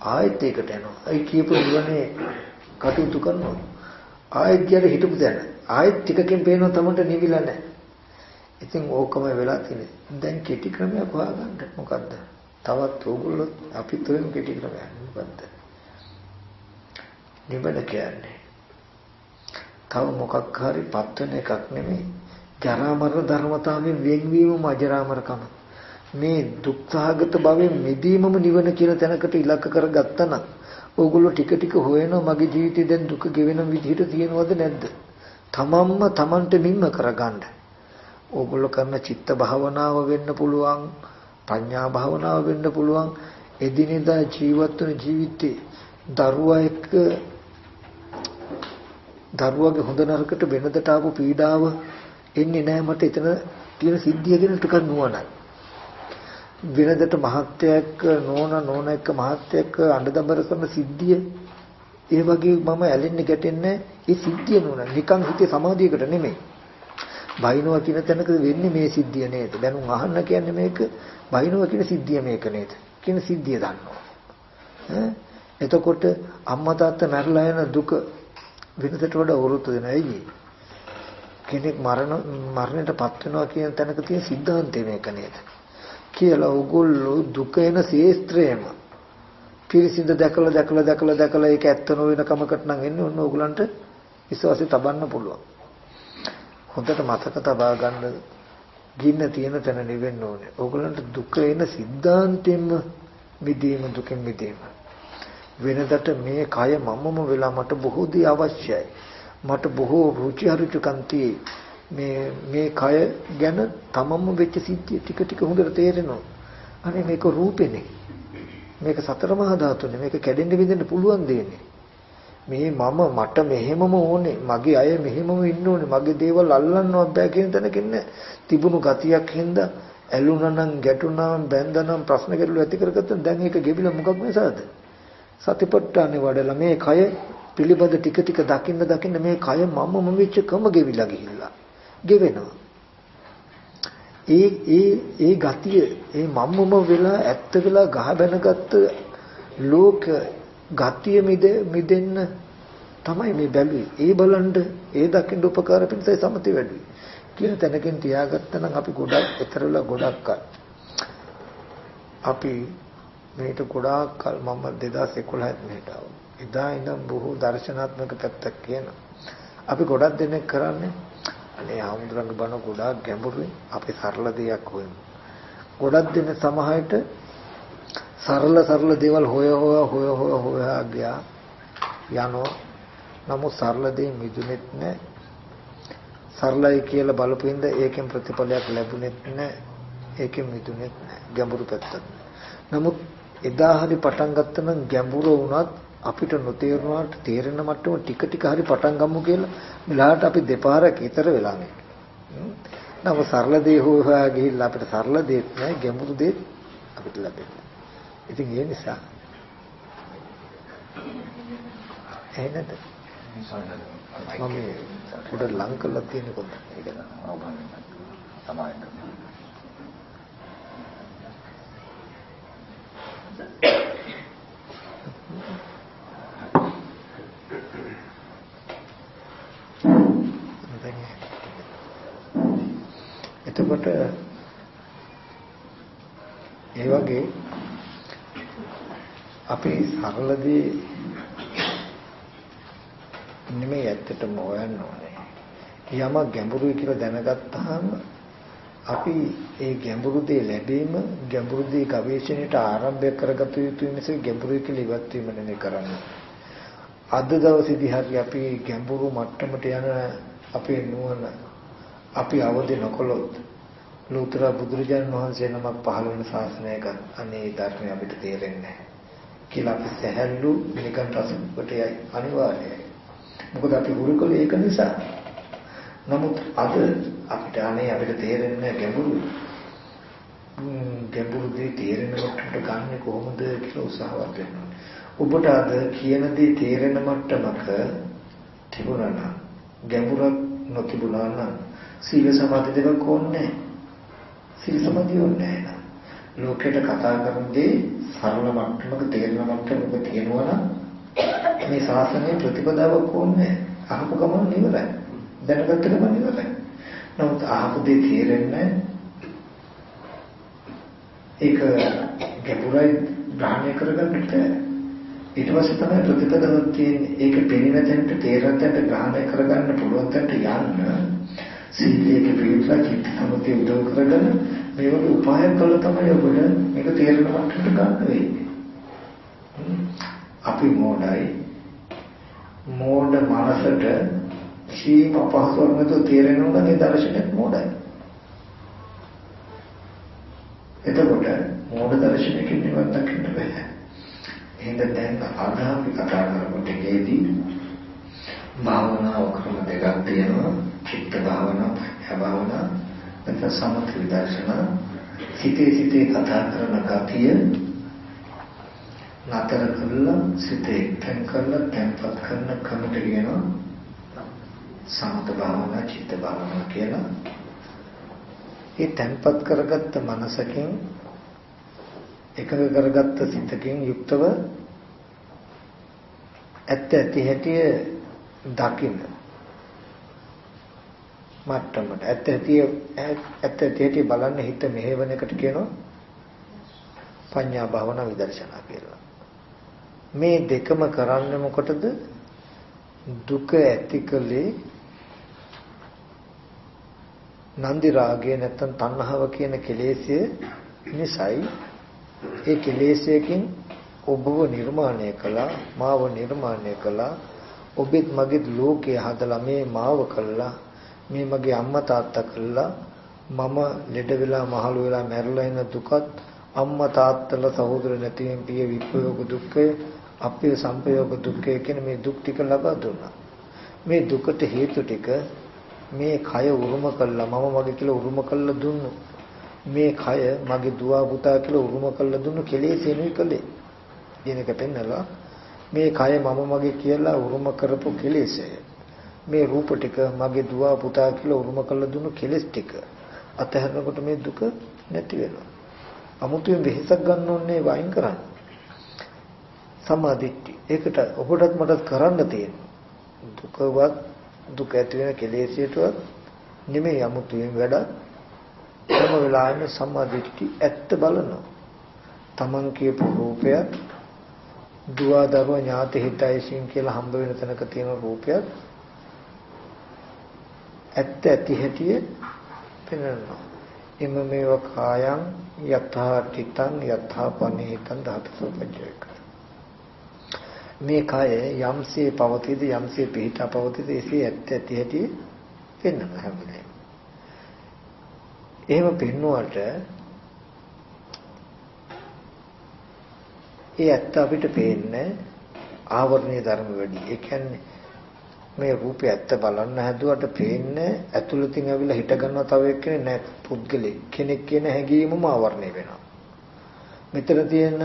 A: ආයෙත් ඒකට යනවා. ඒ කියපු නිවනේ කටයුතු කරනවා. ආයෙත් ගියර හිටපු දැන. ආයෙත් ටිකකින් පේනවා Tamanට නිවිලා නැහැ. ඉතින් ඕකම වෙලා තියෙන්නේ. දැන් කෙටි ක්‍රමයක් හොයාගන්න. මොකද්ද? තවත් ඕගොල්ලෝ අපි තුලින් කෙටි ක්‍රමයක් මොකද්ද? නිවන කියන්නේ තව මොකක් හරි පත්වන එකක් නෙමෙයි. ජරා මරණ ධර්මතාවයෙන් වෙන්වීමම අජරාමරකම. මේ දුක්ඛාගත භවයෙන් මිදීමම නිවන කියන තැනකට ඉලක්ක කරගත්තා නම් ඕගොල්ලෝ ටික ටික හොයනවා මගේ ජීවිතේ දැන් දුක ගෙවෙන විදිහට තියෙනවද නැද්ද? තමන්ම තමන්ට මින්ම කරගන්න. ඕගොල්ලෝ කරන චිත්ත භාවනාව වෙන්න පුළුවන්, ප්‍රඥා භාවනාව වෙන්න පුළුවන්. එදිනෙදා ජීවත් වෙන ජීවිතේ දරුවාගේ හොඳ නරකට වෙනදට ආපු පීඩාව එන්නේ නැහැ. මට එතන තියෙන සිද්ධිය ගැන ටිකක් නුවණයි. වෙනදට මහත්යක් නෝන එක්ක මහත්යක් අඬදබර කරන සිද්ධිය ඒ වගේ මම ඇලෙන්නේ ගැටෙන්නේ ඒ සිද්ධිය නුවණ. නිකන් හිතේ සමාධියකට නෙමෙයි. බයිනවා කියන තැනක වෙන්නේ මේ සිද්ධිය නේද? දැනුම් අහන්න කියන්නේ මේක බයිනවා කියන සිද්ධිය මේක නේද? කියන සිද්ධිය දන්නවා. එතකොට අම්මා තාත්තා මැරලා යන දුක වෙනදට වඩා වරුත් දෙන ඇයි? කෙනෙක් මරණයටපත් වෙනවා කියන තැනක තියෙන સિદ્ધාන්තය මේක නේද? කියලා ඕගොල්ලෝ දුක එන ශේස්ත්‍රයම පිරිසිඳ දැකලා ඒක ඇත්ත නොවන කමකට නම් එන්නේ ඔන්න ඕගලන්ට විශ්වාසය තබන්න පුළුවන්. හොඳට මතක තබා ගන්න ගින්න තියෙන තැන නිවෙන්න ඕනේ. ඕගලන්ට දුක එන સિદ્ધාන්තයෙන්ම මිදීම දුකෙන් මිදීම. වෙනදට මේ කය මමම වෙලා මට බොහෝ දේ අවශ්‍යයි. මට බොහෝ රුචි අරුචිකම් මේ කය ගැන තමම වෙච්ච සිද්ධිය ටික ටික හොඳට තේරෙනවා. අනේ මේක රූපෙනේ. මේක සතර මහා ධාතුනේ. මේක කැඩෙන්න බිඳෙන්න පුළුවන් දෙන්නේ. මේ මට මෙහෙමම ඕනේ. මගේ අය මෙහෙමම ඉන්න ඕනේ. මගේ දේවල් අල්ලන්නවත් බෑ කියන තැනකින් තිබුණු ගතියක් හින්දා ඇලුනා නම් ගැටුණා නම් බැඳා නම් ප්‍රශ්න ගැටලු ඇති කරගත්තා. දැන් ඒක ගෙවිලා මොකක් නිසාද? සතිපට්ඨානේ වඩලා මේ කය පිළිබඳ ටික ටික දකින්න මේ කය මමම වෙච්ච කම ගෙවිලා ගිහිල්ලා ගෙවෙනවා. ඒ ගතිය ඒ මම්මම වෙලා ඇත්ත වෙලා ගහ බැනගත්ත ලෝක ගතිය මිදෙන්න තමයි මේ බැලුවේ. ඒ බලන්න ඒ දකින්න උපකාර පිණිසයි සමති වැඩි. කියන තැනකින් තියාගත්තා නම් අපි ගොඩක් එතරම්ලා ගොඩක් අපි මේක ගොඩාක් කල් මම 2011 මෙහෙට ආවා. එදා ඉඳන් බොහෝ දර්ශනාත්මක පැත්තක් කියන අපි ගොඩක් දෙනෙක් කරන්නේ අනේ ආමුදුරංග බණ ගොඩාක් ගැඹුරුයි අපි සරල දෙයක් හොයමු. ගොඩක් දෙනෙක් සමහරට සරල දේවල් හොයා ගියා යනවා. නමුත් සරල දේ මිදුනෙත් නැහැ. සරලයි කියලා බලපින්ද ඒකෙන් ප්‍රතිඵලයක් ලැබුණෙත් නැහැ. ඒකෙන් මිදුණෙත් නැහැ. ගැඹුරු පැත්තක්. නමුත් එදා හරි පටන් ගත්ත නම් ගැඹුර වුණත් අපිට නොතේරුණාට තේරෙන මට්ටම ටික ටික හරි පටන් ගමු කියලා මෙලහට අපි දෙපාරක් ඊතර වෙලා නැහැ. නම සරල දේ හොයා ගිහිල්ලා අපිට සරල දෙයක් නැහැ ගැඹුරු දෙයක් අපිට ලැබෙන්නේ. ඉතින් ඒ නිසා එහෙනද මම උඩ ලං කරලා තියෙන කොට ඒක තමයි. එතකොට ඒ වගේ අපි සරලදී නෙමෙයි ඇත්තටම හොයන්න ඕනේ. යම ගැඹුරුයි කියලා දැනගත්තාම අපි ඒ ගැඹුරු දේ ලැබීම ගැඹුරු දේ ගවේෂණයට ආරම්භ කරගත යුතු නිසා ගැඹුරුයි කියලා ඉවත් වීම නෙමෙයි කරන්නේ. අද දවසේදී හරි අපි ගැඹුරු මට්ටමට යන අපේ නුවණ අපි අවදි නොකළොත් ලෝතර බුදුරජාණන් වහන්සේ නමක් පහළ වෙන ශාසනයක අනේ ධර්මය අපිට තේරෙන්නේ නැහැ කියලා අපි සැහැල්ලු නිකන් රසකට යයි අනිවාර්යයි. මොකද අපි හුරුකල ඒක නිසා. නමුත් අද අපිට අනේ අපිට තේරෙන්නේ ගැඹුරු දේ තේරෙන මට්ටමට ගන්න කොහොමද කියලා උත්සාහවත් වෙනවා. ඔබට අද කියන දේ තේරෙන මට්ටමක තිබුණා නම් ගැඹුරක් නොතිබුණා නම් සීල සමාධි දෙකක් ඕනේ. සීල සමාධිය ඕනේ නැහැ. ලෝකයට කතා කරන්නේ සරල මට්ටමක තේරෙන මට්ටමක තියෙනවා නම් මේ ශාසනයේ ප්‍රතිපදාවක් ඕනේ. අහපු ගමන් ඉවරයි. දැනගත්ත ගමන් ඉවරයි. නමුත් අහපු දේ තේරෙන්නේ ඒක ගැඹුරයි ග්‍රහණය කරගන්න බැහැ. ඊට පස්සේ තමයි ප්‍රතිපදාවක් තියෙන්නේ. ඒක පෙනෙන තැනට තේරෙන තැනට ග්‍රහණය කරගන්න පුළුවන් තැනට යන්න සීලයක පිළිපදලා චිත්ත සමුදය උදව් කරගෙන මේ වගේ උපාය කළා තමයි ඔබට මේක තේරෙන මට්ටමට ගන්න වෙන්නේ. අපි මෝඩ මනසට සීම අපහසුවක් නැතුව තේරෙනවා නම් ඒ දර්ශනයක් මෝඩයි. එතකොට මෝඩ දර්ශනයකින් නිවන් දකින්න බෑ. එහෙනම් දැන් අද අපි කතා කරමු දෙකේදී භාවනාව ක්‍රම දෙකක් තියෙනවා. චිත්ත භාවනා, ප්‍රඥා භාවනා, නැත්නම් සමථ විදර්ශනා. සිතේ කතා කරන ගතිය නතර කරලා සිතේ තැන් කරලා තැන්පත් කරන ක්‍රමයට කියනවා සමථ භාවනා, චිත්ත භාවනා කියලා. ඒ තැන්පත් කරගත්ත මනසකින් එකඟ කරගත්ත සිතකින් යුක්තව ඇත්ත ඇති හැටි දකින්න මට්ටමට ඇත්ත ඇති බලන්න හිත මෙහෙවන එකට කියනවා පඤ්ඤා භාවනා විදර්ශනා කියලා. මේ දෙකම කරන්නේ මොකටද? දුක ඇතිකලේ නන්දි රාගය නැත්තම් තණ්හාව කියන කෙලෙස්ය නිසයි. ඒ කෙලෙස්යකින් ඔබව නිර්මාණය කළා, මාව නිර්මාණය කළා. ඔබෙත් මගේත් ලෝකය හදලා මේ මාව කළා, මේ මගේ අම්මා තාත්තා කළා. මම ලෙඩ වෙලා මහලු වෙලා මැරලා ඉන්න දුකත් අම්මා තාත්තලා සහෝදර නැතිවෙන් පිය විප්‍රයෝග දුක්ඛය, අපේ සංපයෝග දුක්ඛය කියන මේ දුක් ටික ලබා දුන්නා. මේ දුකට හේතු ටික මේ කය උරුම කළා, මම මගේ කියලා උරුම කළා දුන්නු. මේ කය මගේ දුව පුතා කියලා උරුම කළා දුන්නු කෙලෙසෙනුයි කළේ. කියන එක පෙන්නලා මේ කය මම මගේ කියලා උරුම කරපු කෙලෙසය. මේ රූප ටික මගේ දුව පුතා කියලා උරුම කළා දුන්නු කෙලෙස් ටික. අතහැරනකොට මේ දුක නැති වෙනවා. අමුතුවෙන් වෙහෙසක් ගන්න ඕනේ වයින් කරන්න. සමාධිට්ඨි. ඒකට ඔබටත් මටත් කරන්න තියෙනවා. දුකවත් දුක ඇති වෙන කෙලෙසියටවත් නෙමෙයි අමුතුවෙන් වැඩ. හැම වෙලාවෙම සමාධිට්ඨි ඇත්ත බලනවා. Taman කියපු රූපයත් දුව දරුවා ඥාති හිතයිසින් කියලා හම්බ වෙන තැනක තියෙන රූපයත් ඇත්ත ඇති හැටි පෙනෙනවා. එම මේව කායං යථා තිතං යථා පනිහිතං ධාතුසෝපජ්ජයක. මේ කය යම්සේ පවතිද යම්සේ පිහිටා පවතිද එසේ ඇත්ත ඇති හැටි පෙන්වන හැම වෙලේම. එහෙම පෙන්වුවට ඒ ඇත්ත අපිට පේන්නේ ආවරණීය ධර්ම වැඩි. ඒ කියන්නේ මේ රූපය ඇත්ත බලන්න හැදුවට පේන්නේ ඇතුළතින් ඇවිල්ලා හිට ගන්නවා තව එක්කෙනෙක් නෑ පුද්ගලෙක් කෙනෙක් කියන හැඟීමම ආවරණය වෙනවා. මෙතන තියෙන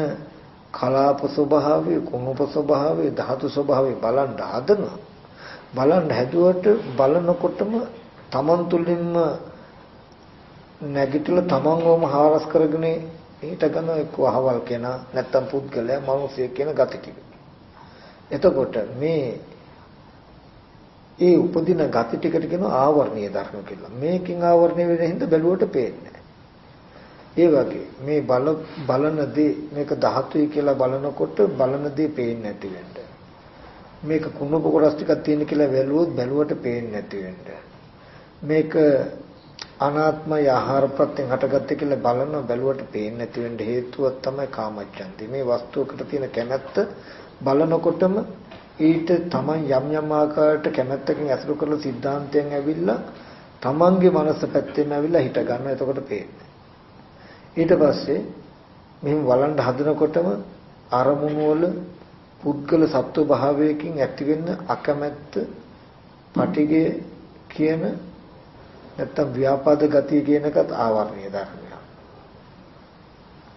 A: කලාප ස්වභාවය, කුණුප ස්වභාවය, ධාතු ස්වභාවය බලන්න හදනවා. බලන්න හැදුවට බලනකොටම තමන් තුළින්ම නැගිටලා තමන්වම හාරස් කරගෙන හිට ගන්න එක්ක අහවල් කෙනා නැත්තම් පුද්ගලයා මිනිසියෙක් කියන gati ටික. එතකොට මේ ඒ උපදින gati ටිකට කියන ආවර්ණීය ධර්ම කියලා. මේකෙන් ආවර්ණය වෙන හින්දා බැලුවට පේන්නේ නැහැ. ඒ වගේ මේ බලන දේ මේක ධාතුයි කියලා බලනකොට බලන දේ පේන්නේ නැති වෙන්න. මේක කුණප කොටස් ටිකක් තියෙන කියලා බැලුවට පේන්නේ නැති වෙන්න. මේක අනාත්මය ආහාර ප්‍රත්‍යයෙන් හටගත්තේ කියලා බැලුවට පේන්නේ නැති වෙන්න හේතුවක් තමයි කාමච්ඡන්දය. මේ වස්තුවකට තියෙන කැමැත්ත බලනකොටම ඊට තමන් යම් ආකාරයට කැමැත්තකින් අසුරු කරලා සිද්ධාන්තයෙන් ඇවිල්ලා තමන්ගේ මනස පැත්තෙන් ඇවිල්ලා හිට ගන්නවා. එතකොට පේන්නේ. ඊට පස්සේ මෙහෙම වළඳ හදනකොටම අරමුණු වල පුද්ගල සත්ව භාවයකින් ඇතිවෙන අකමැත්ත, පටිගය කියන නැත්තම් ව්‍යාපාද ගතිය කියන එකත් ආවර්ණීය ධර්මයක්.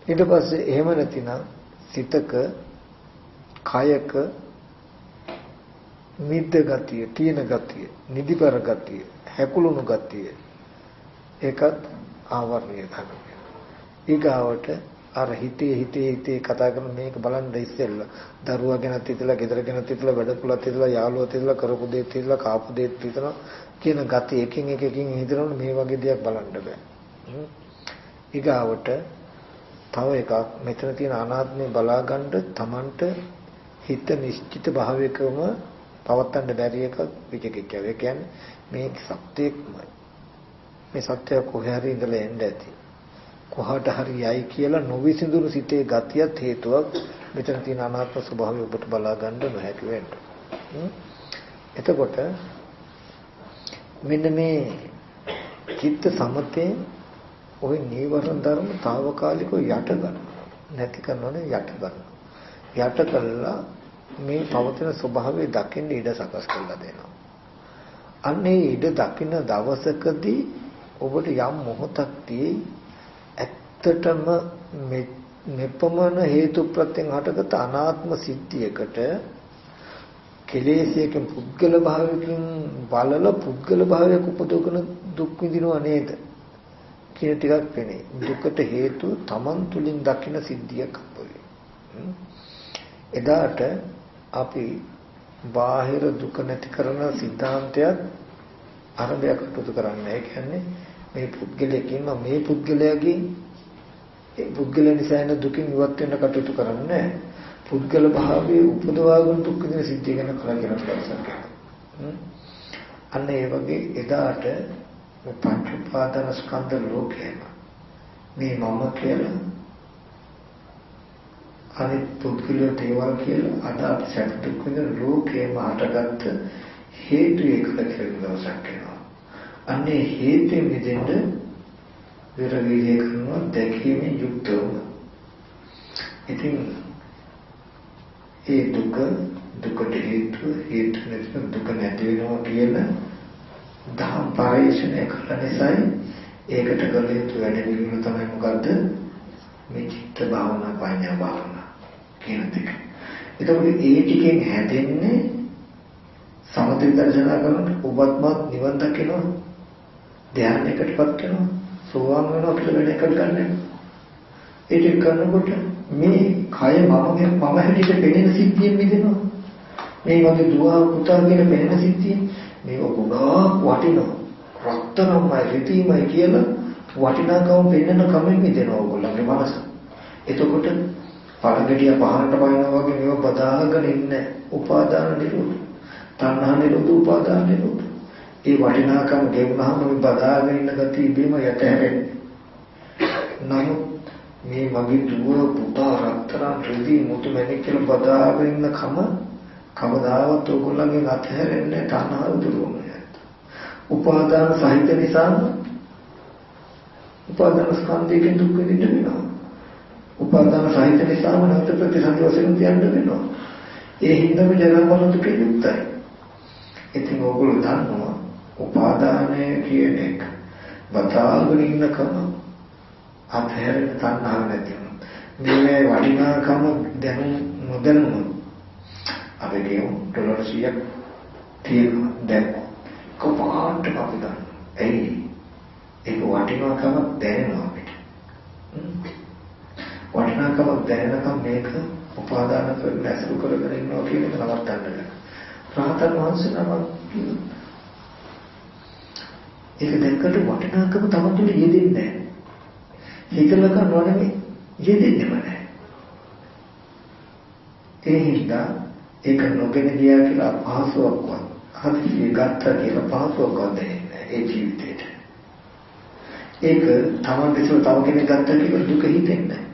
A: ඊට පස්සේ එහෙම නැතිනම් සිතක, කයක මිද්ද ගතිය, තීන ගතිය, නිදිපර ගතිය, හැකුළුණු ගතිය ඒකත් ආවර්ණීය ධර්මයක්. ඊගාවට අර හිතේ කතා කරන මේක බලන්න ඉස්සෙල්ලා දරුවා ගැනත් හිතලා, ගෙදර ගැනත් හිතලා, වැඩකුලත් හිතලා, යාළුවත් හිතලා, කරපු දේත් හිතලා, කාපු දේත් හිතලා කියන gati එකින් හිතනොත් මේ වගේ දෙයක් බලන්න බෑ. ඊගාවට තව එකක් මෙතන තියෙන අනාත්මය බලාගන්න Tamanට හිත නිශ්චිත භාවයකම පවත්තන්න බැරි එක විචිකිච්ඡාව. ඒ කියන්නේ මේ සත්‍යයක්මයි. මේ සත්‍යය කොහේ හරි ඉඳලා එන්න ඇති. කොහාට හරි යයි කියලා නොවිසිඳුණු සිතේ ගතියත් හේතුවක් මෙතන තියෙන අනාත්ම ස්වභාවය ඔබට බලා ගන්න නොහැකි වෙන්න. එතකොට මෙන්න මේ චිත්ත සමතේ ওই නීවරණ ධර්ම తాවකාලිකව යට ගන්නවා. නැති කරනවනේ යට ගන්නවා. යට කළා මේ පවතින ස්වභාවය දකින්න ඉඩ සකස් කරලා දෙනවා. අන්නේ ඉඩ දකින්න දවසකදී ඔබට යම් මොහොතක් තියෙයි ඇත්තටම මෙපමණ හේතු ප්‍රත්‍යයෙන් හටගත් අනාත්ම සිද්ධියකට කෙලෙසයකින් පුද්ගල භාවයකින් බලලා පුද්ගල භාවයක උපදවගෙන දුක් විඳිනව නේද කියන ටිකක් වෙන්නේ. දුකට හේතු Taman තුලින් දකින සිද්ධියක් අපේ. එදාට අපි බාහිර දුක නැති කරන සිද්ධාන්තයක් අරබයක් පුතු කරන්නේ. ඒ කියන්නේ මේ පුද්ගලයෙක්ම මේ පුද්ගලයාගේ ඒ පුද්ගල නිසා එන දුකින් ඉවත් වෙන්න කටයුතු කරන්නේ පුද්ගල භාවයේ උපදවාගෙන දුක් විඳින සිද්ධිය ගැන කලකිරන කරසක්. අන්න ඒ වගේ එදාට මේ පංච උපාදාන ස්කන්ධ ලෝකේම මේ මම කියලා අනිත් පුද්ගලයෝ දේවල් කියලා අද අපි සැප දුක් විඳින ලෝකේම හටගත්ත හේතු එකකට දවසක් එනවා. අන්නේ හේතුෙ මිදෙන්න විරවිලිය කරනවා දැකීමෙන් යුක්තව. ඉතින් ඒ දුකට හේතු නැතිනම් දුක නැති වෙනවා කියලා දහම් පරිශ්‍රණය කරන නිසායි ඒකට කළ යුතු වැඩ පිළිවෙල තමයි මොකද්ද? මේ චිත්ත භාවනා, පඤ්ඤා භාවනා කියන දෙක. එතකොට ඒ ටිකෙන් හැදෙන්නේ සමථ විදර්ශනා කරනකොට ඔබත්මත් නිවන් දකිනවා, ධ්‍යානයකටපත් වෙනවා, සෝවාන් වෙනවා කියලා වෙන එකක් ගන්න. ඒක කරනකොට මේ කය මම හැටියට පෙනෙන සිද්ධියෙන් මිදෙනවා. මේ වගේ දුව පුතා කියන පෙනෙන සිද්ධියෙන් මේක ගොඩාක් වටිනවා. රත්තරන්මයි රිදීමයි කියලා වටිනාකම පෙන්වන කමෙන් මිදෙනවා ඔයගොල්ලන්ගේ මනස. එතකොට පරගඩිය පහරට පයින්නවා වගේ මේව බදාගෙන ඉන්න උපාදාන නිරෝධ. තණ්හා නිරෝධ, උපාදාන නිරෝධ. ඒ වටිනාකම ගෙවුනහම මේ බදාගෙන ඉන්න ගතිය ඉබේම යටහැරෙන්නේ. නමුත් මේ මගේ දුව පුතා රත්තරන් රිදී මුතු මැණික් කියලා බදාගෙන ඉන්න කම කවදාවත් ඔයගොල්ලන්ගෙන් අතහැරෙන්නේ තණ්හාව දුරුවන්නේ. උපාදාන සහිත නිසාම උපාදාන ස්කන්ධයෙන් දුක් විඳින්න වෙනවා. උපාදාන සහිත නිසාම නැවත ප්‍රතිසන්දි වශයෙන් තියන්න වෙනවා. ඒ හින්දාම ජරා මරණ දුක යුක්තයි. ඉතින් ඕගොල්ලෝ දන්නවා උපාදානය කියන එක බතාගෙන ඉන්නකම අත්හැරෙන තණ්හාව නැති වෙනවා. මේ වටිනාකම දැනුම් නොදැනුම අපි කියමු ඩොලර් 100ක් තියෙනවා දැන් කොපාට අපි ගන්න. එයි ඒක වටිනාකම දැනෙනවා අපිට. වටිනාකම දැනෙනකම් මේක උපාදාන කරගෙන ඇසුරු කරගෙන ඉන්නවා කියන එක නවත්තන්න බෑ. රහතන් වහන්සේ නමක් ඒක දැක්කට වටිනාකම තමයි යෙදෙන්නේ නැහැ. හිතලා කරනවා නෙමෙයි යෙදෙන්නේම නැහැ. ඒ හින්දා ඒක නොගෙන ගියා කියලා අපහසුාවක්වත් හදිසියෙ ගත්තා කියලා පහසුාවක්වත් දැනෙන්නේ නැහැ ඒ ජීවිතේට. ඒක තමන් විසින් තව කෙනෙක් ගත්තා කියලා දුක හිතෙන්නේ නැහැ.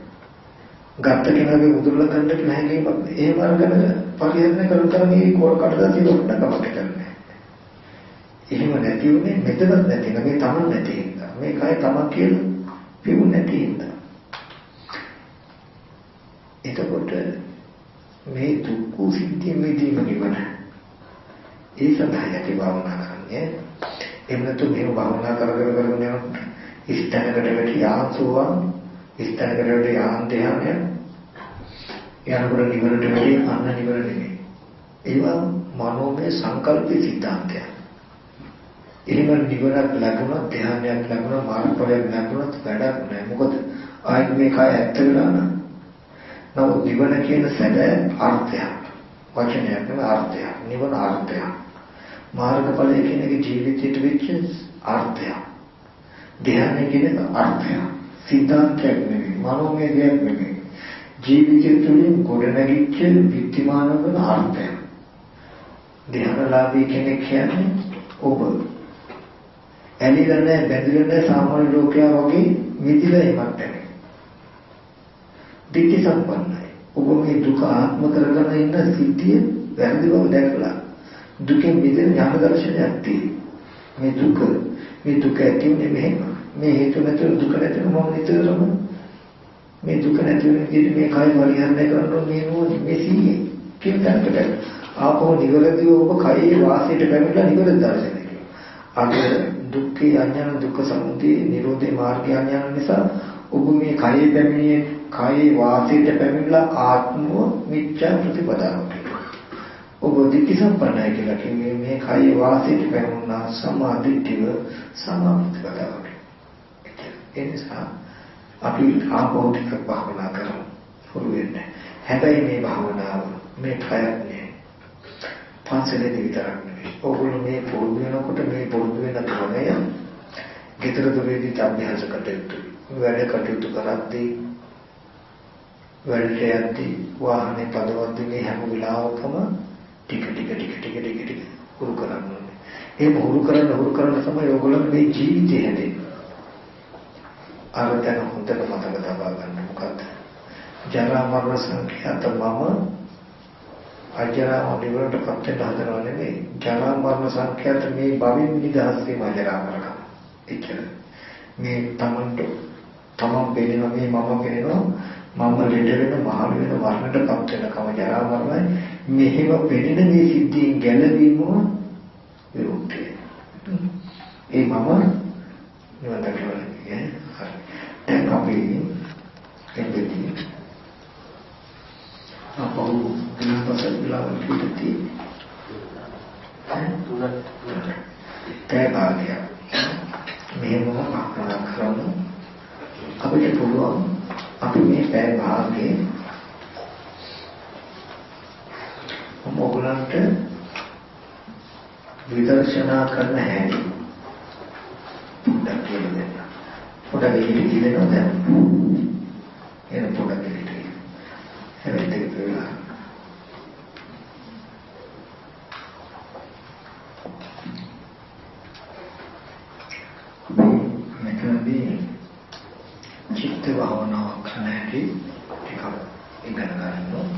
A: ගත්ත කෙනාගේ මුදුරල ගන්න කියලා හැඟීමක් එහෙම අරගෙන පරිහරණය කරන මේ කෝල් කඩදාසි වලට කමක් කරන්නේ. එහෙම නැති උනේ මෙතනත් නැති නෙමෙයි තමන් නැති හින්දා. මේ කය තමන් කියලා පියු නැති හින්දා. එතකොට මේ දුක්ඛ සිද්ධිය මෙදීම නිවන. ඒ සඳහා යටි භාවනා කරන්නේ. එහෙම නැතු මේ භාවනා කරගෙන යනකොට ඉස්තනකට වැටි ආසෝවන් ඉස්තනකට වැටි ආන්දයන්ය යනකොට නිවනට වැටි අන්න නිවන නෙමෙයි. ඒවා මනෝමය සංකල්ප සිද්ධාන්තය. එහෙම නිවනක් ලැබුණා ධ්‍යානයක් ලැබුණා මාර්ගඵලයක් ලැබුණත් වැඩක් නැහැ. මොකද ආයි මේ කය ඇත්ත වෙලා නම් නමුත් නිවන කියන සැබෑ අර්ථයක් වචනයක් නෙවෙයි අර්ථයක්. නිවන අර්ථයක්. මාර්ගඵලය කියන එක ජීවිතයට වෙච්ච අර්ථයක්. ධ්‍යානය කියන එක අර්ථයක්. සිද්ධාන්තයක් නෙවෙයි මනෝමය දෙයක් නෙවෙයි. ජීවිතය තුළින් ගොඩනැගිච්ච විද්‍යමාන වන අර්ථයක්. ධ්‍යානලාභී කෙනෙක් කියන්නේ ඔබ ඇලිලා නැහැ බැඳිලා නැහැ සාමාන්‍ය ලෝකයා වගේ මිදිලා ඉමත් නැහැ. දිට්ඨි සම්පන්නයි. ඔබ මේ දුක ආත්ම කරගෙන ඉන්න සිද්ධිය වැරදි බව දැකලා දුකෙන් මිදෙන ඥාන දර්ශනයක් තියෙනවා. මේ දුක ඇති වෙන්නේ මෙහෙම. මේ හේතු නැතුව දුක නැතිව මම නිතරම මේ දුක නැති වෙන විදිහට මේ කය පරිහරණය කරනවා මේ නෝනේ මේ සීයේ කියන තැනකට ආපහු නිවැරදිව ඔබ කයේ වාසයට පැමිණලා නිවැරදි දර්ශනය කරනවා. අද දුක්ඛේ අඥාන දුක්ඛ සමුදය නිරෝධේ මාර්ගය අඥාන නිසා ඔබ මේ කයේ පැමිණියේ කයේ වාසයට පැමිණලා ආත්මව මිච්ඡා ප්‍රතිපදාවට. ඔබ දිට්ඨි සම්පන්නයි කියලා කියන්නේ මේ කයේ වාසයට පැමිණුණා සමාධිත්‍යව සමාප්තිපදාවට. ඒ නිසා අපි ආපහු ටිකක් භාවනා කරමු. හුරු වෙන්න. හැබැයි මේ භාවනාව මේ ප්‍රයත්නය පන්සලේ විතරක් නෙවෙයි. ඔගොල්ලෝ මේ පුරුදු වෙනකොට මේ පුරුදු වෙන ක්‍රමය ගෙදර දොරේදී අභ්‍යාස කටයුතු වැඩ කටයුතු කරද්දී වැඩට යද්දී වාහනේ පදවද්දී මේ හැම වෙලාවකම ටික හුරු කරන්න ඕනේ. ඒ හුරු කරන තමයි ඔයගොල්ලෝ මේ ජීවිතය හැදෙන්නේ. අර දැන් හොඳට මතක තබා ගන්න මොකද්ද? ජරා මරණ සංඛ්‍යාත මම අජරා නිවනටපත් වෙන්න හදනව නෙමෙයි. ජරා මරණ සංඛ්‍යාත මේ භවෙන් නිදහස් වීම ජරා මරණ. එච්චර. මේ තමන් පෙනෙනවා මේ මම පෙනෙනවා මම ලෙඩ වෙන මහලු වෙන මරණයටපත් වෙනකම ජරා මරණයි. මෙහෙම පෙනෙන මේ සිද්ධියෙන් ගැලවීම විරුද්ධයි. ඒ මම නිවන් දකින්නේ. දැන් අපි එන්නේ අපෝ දිනපසක් විලාවල් කිව්ටි තේපාලිය මෙහෙම අපරාධ කරමු අපිට පුළුවන් අපි මේ පැය භාගයේ මොගලන්ට විදර්ශනා කරන්න හැටි පොඩ්ඩක් කියලා දෙන්න. පොඩ්ඩක් ඉගෙනගන්න දැන්. එන පොඩ්ඩක් ඉගෙනගන්න. හැබැයි දෙක වෙලා. මෙතනදී චිත්ත භාවනාව කරන හැටි ටිකක් ඉගෙන ගන්න.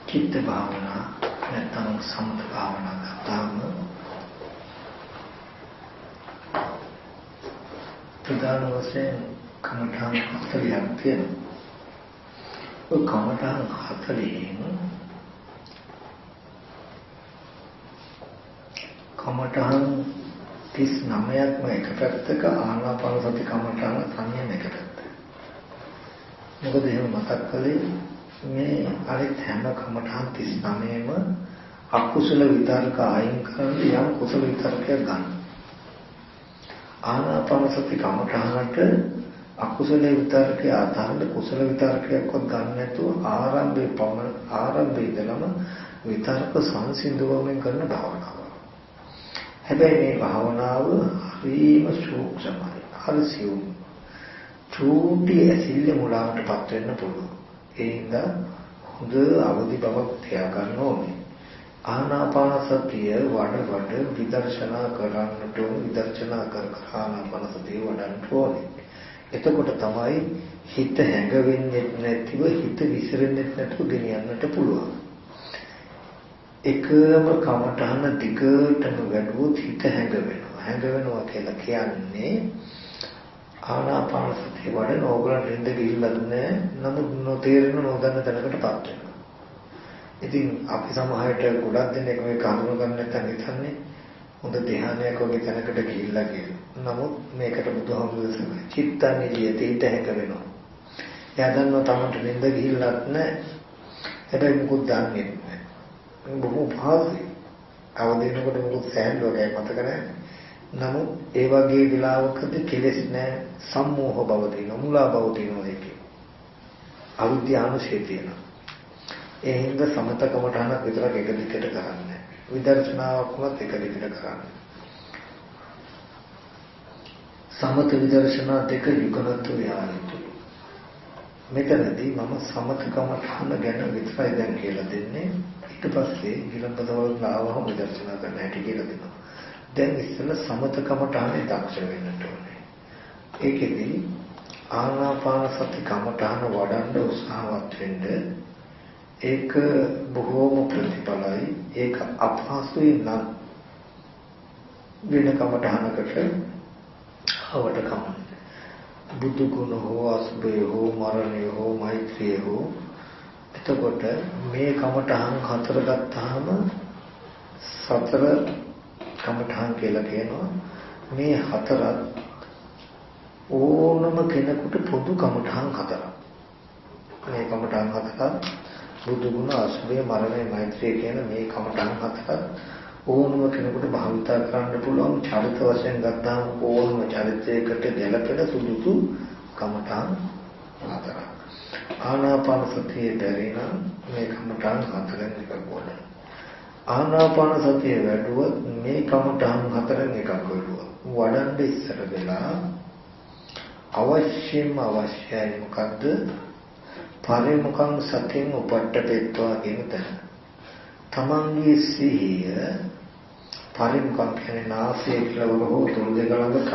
A: චිත්ත භාවනා නැත්නම් සමත භාවනා ගත්තාම ප්‍රධාන වශයෙන් කමඨාන් 40ක් තියෙනවා. ඔය කමඨාන් 40න් කමඨාන් 39ක්ම එක පැත්තක ආනාපාන සති කමඨාන තනියම එක පැත්තක. මොකද එහෙම මතක් කළේ මේ අනිත් හැම කමඨාන් 39ම අකුසල විතරක අයින් කරන්න යම් කුසල විතරකයක් ගන්න. ආනාපාන සති කමඨානට අකුසල විතරකේ ආධාරණ කුසල විතරකයක්වත් ගන්න නැතුව ආරම්භයේ ඉඳලම විතරක සංසිඳුවමින් කරන භාවනාව. හැබැයි මේ භාවනාව හරිම සූක්ෂමයි. හරි සියුම්. චූටි ඇසිල්ල මුලාවටපත් වෙන්න පුළුවන්. ඒ හින්දා හොඳ අවදි බවක් තියාගන්න ඕනේ. ආනාපාන සතිය වඩ විදර්ශනා කරන්නට ඕන. විදර්ශනා කර ආනාපාන සතිය වඩන්න ඕනේ. එතකොට තමයි හිත හැඟවෙන්නේ නැතිව හිත විසිරෙන්නේ නැතුව ගෙනියන්නට පුළුවන්. එකම කමඨහන දිගටම වැඩුවොත් හිත හැඟවෙනවා. හැඟවෙනවා කියලා කියන්නේ ආනාපාන සතිය වඩන ඕගලන්ට ඉඳ ගිහිල්ලත් නැහැ. නමුත් නොතේරෙන නොදන්න තැනකටපත් වෙනවා. ඉතින් අපි සමහරට ගොඩක් දෙනෙක් මේ කරුණ ගන්න නැත්නම් හිතන්නේ හොඳ ධ්‍යානයක් වගේ තැනකට ගිහිල්ලා කියලා. නමුත් මේකට බුදුහාමුදුරුවෝ කියන්නේ චිත්තනිලියත හිත හැඟවෙනවා. එයා දන්නවා තමන්ට නින්ද ගිහිල්ලත් නැහැ. හැබැයි මොකද දන්නේ නැහැ. බොහෝ භාවයි. අවදිනකොට මොකද සෑහලුවකයි මතක නැහැ. නමුත් ඒ වගේ වෙලාවකදී කෙලෙස් නැහැ. සම්මෝහ බව තියෙනවා. මුලා බව තියෙනවා ඒකේ. අවිද්‍යානුශේ තියෙනවා. ඒ හින්දා සමතකමටහනක් විතරක් එක දිගට කරන්නේ. විදර්ශනාවක්වත් එක දිගට කරන්නේ. සමත විදර්ශනා දෙක යුගලත්ව යාළුතුයි. මෙතනදී මම සමතකමටහන ගැන විතරයි දැන් කියලා දෙන්නේ. ඊට පස්සේ විරම්පදවල ආවම විදර්ශනා කරන්න හැටි කියලා දෙනවා. දැන් ඉස්සෙල්ලා සමතකමටහනේ දක්ෂ වෙන්නට ඕනේ. ඒකෙදි ආනාපාන සති කමටහන වඩන්න උත්සාහවත් වෙන්න. ඒක බොහෝම ප්‍රතිඵලයි. ඒක අපහසුයි නම් වෙන කමටහනකට අවඩ කමන්නේ. බුදු ගුණ හෝ අසුභය හෝ මරණය හෝ මෛත්‍රිය හෝ එතකොට මේ කමටහන් හතර ගත්තාම සතර කමටහන් කියලා කියනවා. මේ හතරත් ඕනම කෙනෙකුට පොදු කමටහන් හතරක්. මේ කමටහන් හතරත් බුදු ගුණ අසුභය මරණය මෛත්‍රිය කියන මේ කමඨං හතරක් ඕනම කෙනෙකුට භාවිතා කරන්න පුළුවන්. චරිත වශයෙන් ගත්තාම ඕනම චරිතයකට ගැළපෙන සුදුසු කමඨං හතරක්. ආනාපාන සතියේ දැරිනා මේ කමඨං හතරෙන් එකක් වඩන. ආනාපාන සතිය වැඩුවොත් මේ කමඨං හතරෙන් එකක් වැඩුවා. වඩන්න ඉස්සර වෙලා අවශ්‍යයි මොකද්ද? පරිමුඛං සතින් උපට්ඨපෙත්වා කියන තැන. තමන්ගේ සිහිය පරිමුඛං කියන්නේ නාසයේ කෙළවර හෝ තුන් දෙක ළඟ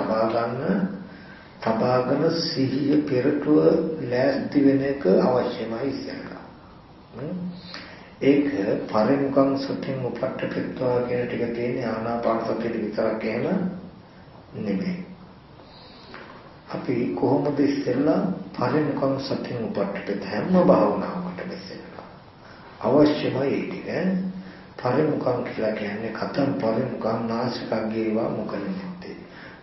A: තබාගෙන සිහිය පෙරටුව ලෑස්ති වෙන එක අවශ්‍යමයි ඉස්සෙල්ලා. ඒක පරිමුඛං සතින් උපට්ඨපෙත්වා කියන ටික තියෙන්නේ ආනාපාන සතියේ විතරක් එහෙම නෙමෙයි. අපි කොහොමද ඉස්සෙල්ලා පරිමුඛං සතිය උපට්ඨපෙත හැම භාවනාවකටම ඉස්සෙල්ලා අවශ්‍යමයි ඒක. පරිමුඛං කියලා කියන්නේ කතම් පරිමුඛං නාසිකග්ගේවා මුඛනිමිත්තේ.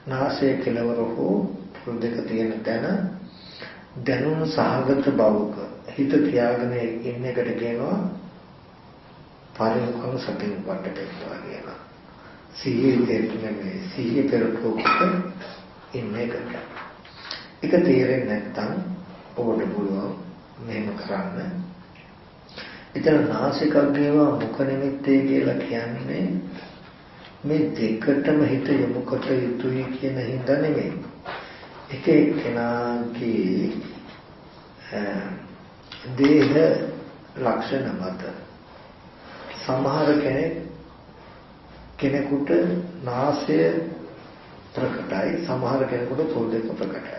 A: නාසයේ කෙළවර හෝ පුල් දෙක තියෙන තැන දැනුණු සහගත බවක හිත තියාගෙන ඉන්න එකට කියනවා පරිමුඛං සතිය උපට්ඨපෙත්වා කියලා. සිහිය පෙරටුවකට ඉන්න එකට. ඒක තේරෙන්නේ නැත්නම් ඔබට පුළුවන් මෙහෙම කරන්න. එතන නාසිකග්ගේවා මුඛ නිමිත්තේ කියලා කියන්නේ මේ දෙකටම හිත යොමු කොට යුතුයි කියන හින්දා නෙමෙයි. එක එක්කෙනාගේ දේහ ලක්ෂණ මත සමහර කෙනෙකුට නාසය ප්‍රකටයි, සමහර කෙනෙකුට තොල් දෙක ප්‍රකටයි.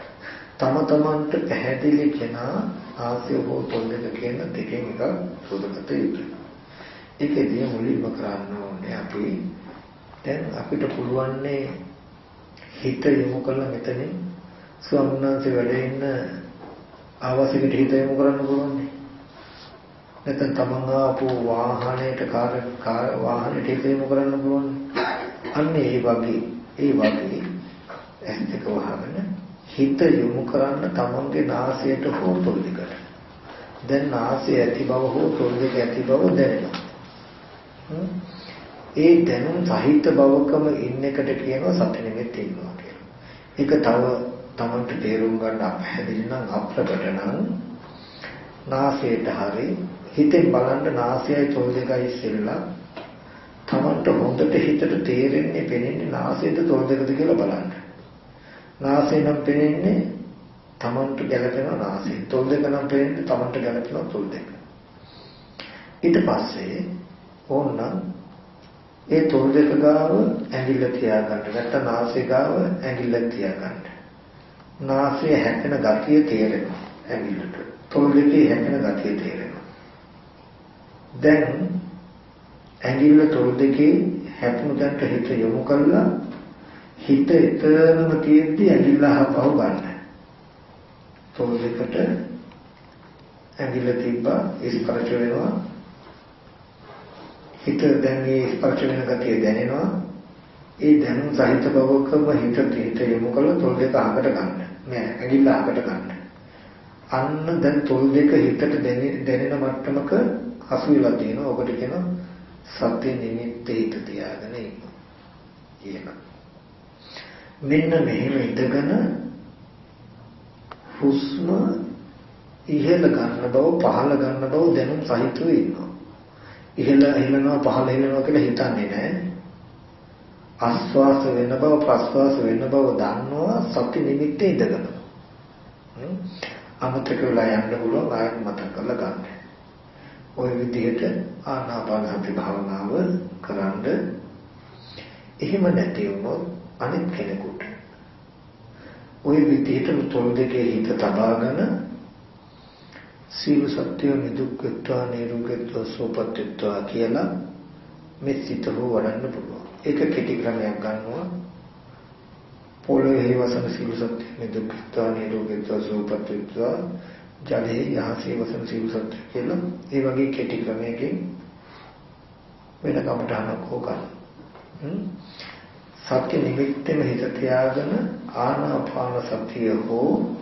A: තම තමන්ට පැහැදිලි කෙනා ආසය හෝ තොල් දෙක කියන දෙකෙන් එකක් සෝදගත යුතුයි. ඒකදී මුලින්ම කරන්න ඕනේ අපි දැන් අපිට පුළුවන් හිත යොමු කරලා මෙතනින් ස්වාමීන් වහන්සේ වැඩ ඉන්න ආවාසයකට හිත යොමු කරන්න පුළුවන්. නැත්නම් තමන් ආපු වාහනයට වාහනයට හිත යොමු කරන්න පුළුවන්. අන්න ඒ වගේ ඇස් දෙක වහගෙන හිත යොමු කරන්න තමන්ගේ නාසයට හෝ තොල් දෙකට. දැන් නාසය ඇති බව හෝ තොල් දෙක ඇති බව දැනෙනවා. ඒ දැනුම් සහිත බවකම ඉන්න එකට කියනවා සති නිමිති ඉන්නවා කියලා. ඒක තව තමන්ට තේරුම් ගන්න අපහැදිලි නම් අප්‍රකට නම් නාසයට හරි හිතෙන් බලන්න නාසයයි තොල් දෙකයි ඉස්සෙල්ලා තමන්ට හොඳට හිතට තේරෙන්නේ පෙනෙන්නේ නාසයද තොල් දෙකද කියලා බලන්න. නාසය නම් පෙනෙන්නේ තමන්ට ගැලපෙන නාසය. තොල් දෙක නම් පෙනෙන්නේ තමන්ට ගැලපෙන තොල් දෙක. ඊට පස්සේ ඕනනම් ඒ තොල් දෙක ගාව ඇඟිල්ල තියාගන්න. නැත්නම් නාසය ගාව ඇඟිල්ල තියාගන්න. නාසය හැපෙන ගතිය තේරෙනවා ඇඟිල්ලට. තොල් දෙකේ හැපෙන ගතිය තේරෙනවා. දැන් ඇඟිල්ල තොල් දෙකේ හැපුණු තැනට හිත යොමු කළා. හිත එතනම තියෙද්දි ඇඟිල්ල අහපව ගන්න. තොල් දෙකට ඇඟිල්ල තිබ්බා ස්පර්ශ වෙනවා. හිත දැන් මේ ස්පර්ශ වෙන ගතිය දැනෙනවා. ඒ දැනුම් සහිත බවකම හිත යොමු කළා තොල් දෙක අහකට ගන්න. නෑ ඇඟිල්ල අහකට ගන්න. අන්න දැන් තොල් දෙක හිතට දැනෙන මට්ටමක හසු වෙලා තියෙනවා. ඔකට කියනවා සත්‍ය නිමිත්තේ හිත තියාගෙන ඉන්නවා කියනවා. මෙන්න මෙහෙම ඉඳගෙන හුස්ම ඉහළ ගන්න බව පහළ ගන්න බව දැනුම් සහිතව ඉන්නවා. ඉහළ හෙලනවා පහළ හෙලනවා කියලා හිතන්නේ නැහැ. ආස්වාස වෙන බව ප්‍රස්වාස වෙන බව දන්නවා සති නිමිත්තේ ඉඳගෙන. අමතක වෙලා යන්න පුළුවන් ආයෙත් මතක් කරලා ගන්න. ওই විදිහට ආනාපාන සති භාවනාව කරන්ඩ එහෙම නැති වුණොත් අනිත් කෙනෙකුට ওই විදිහට තොල් දෙකේ හිත තබාගෙන සීල සත්‍ය නිදුක්කත්වා නිරෝගීත්වා සෝපත්ත්වා කියලා මේ සිත වඩන්න පුළුවන්. ඒක කෙටි ක්‍රමයක් ගන්නවා. පොළොවේ වසන සීල සත්‍ය නිදුක්කත්වා නිරෝගීත්වා සෝපත්ත්වා ජලයේ යහසේ වසන සීල සත්‍ය කියලා ඒ වගේ කෙටි ක්‍රමයකින් වෙන කමටහනක් හොගන්න. සත්‍ය නිමිත්තෙම හිත තියාගෙන ආනාපාන සතිය හෝ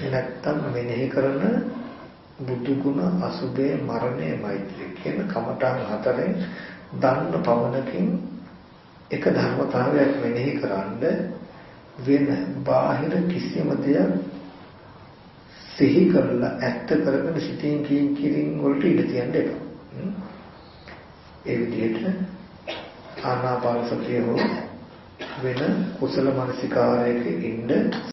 A: නැත්තම් මෙනෙහි කරන බුදු ගුණ අසුභේ මරණය මෛත්‍රී කියන කමඨාන් හතරෙන් දන්න පවණකින් එක ධර්මතාවයක් මෙනෙහි කරන්ඩ වෙන බාහිර කිසිම දෙයක් සිහි කරලා ඇත්ත කරගෙන සිතින් කියින් වලට ඉඳ තියන්න එපා. ඒ විදිහට ආනාපාන සතිය හෝ වෙන කුසල මනසිකාරයක ඉන්න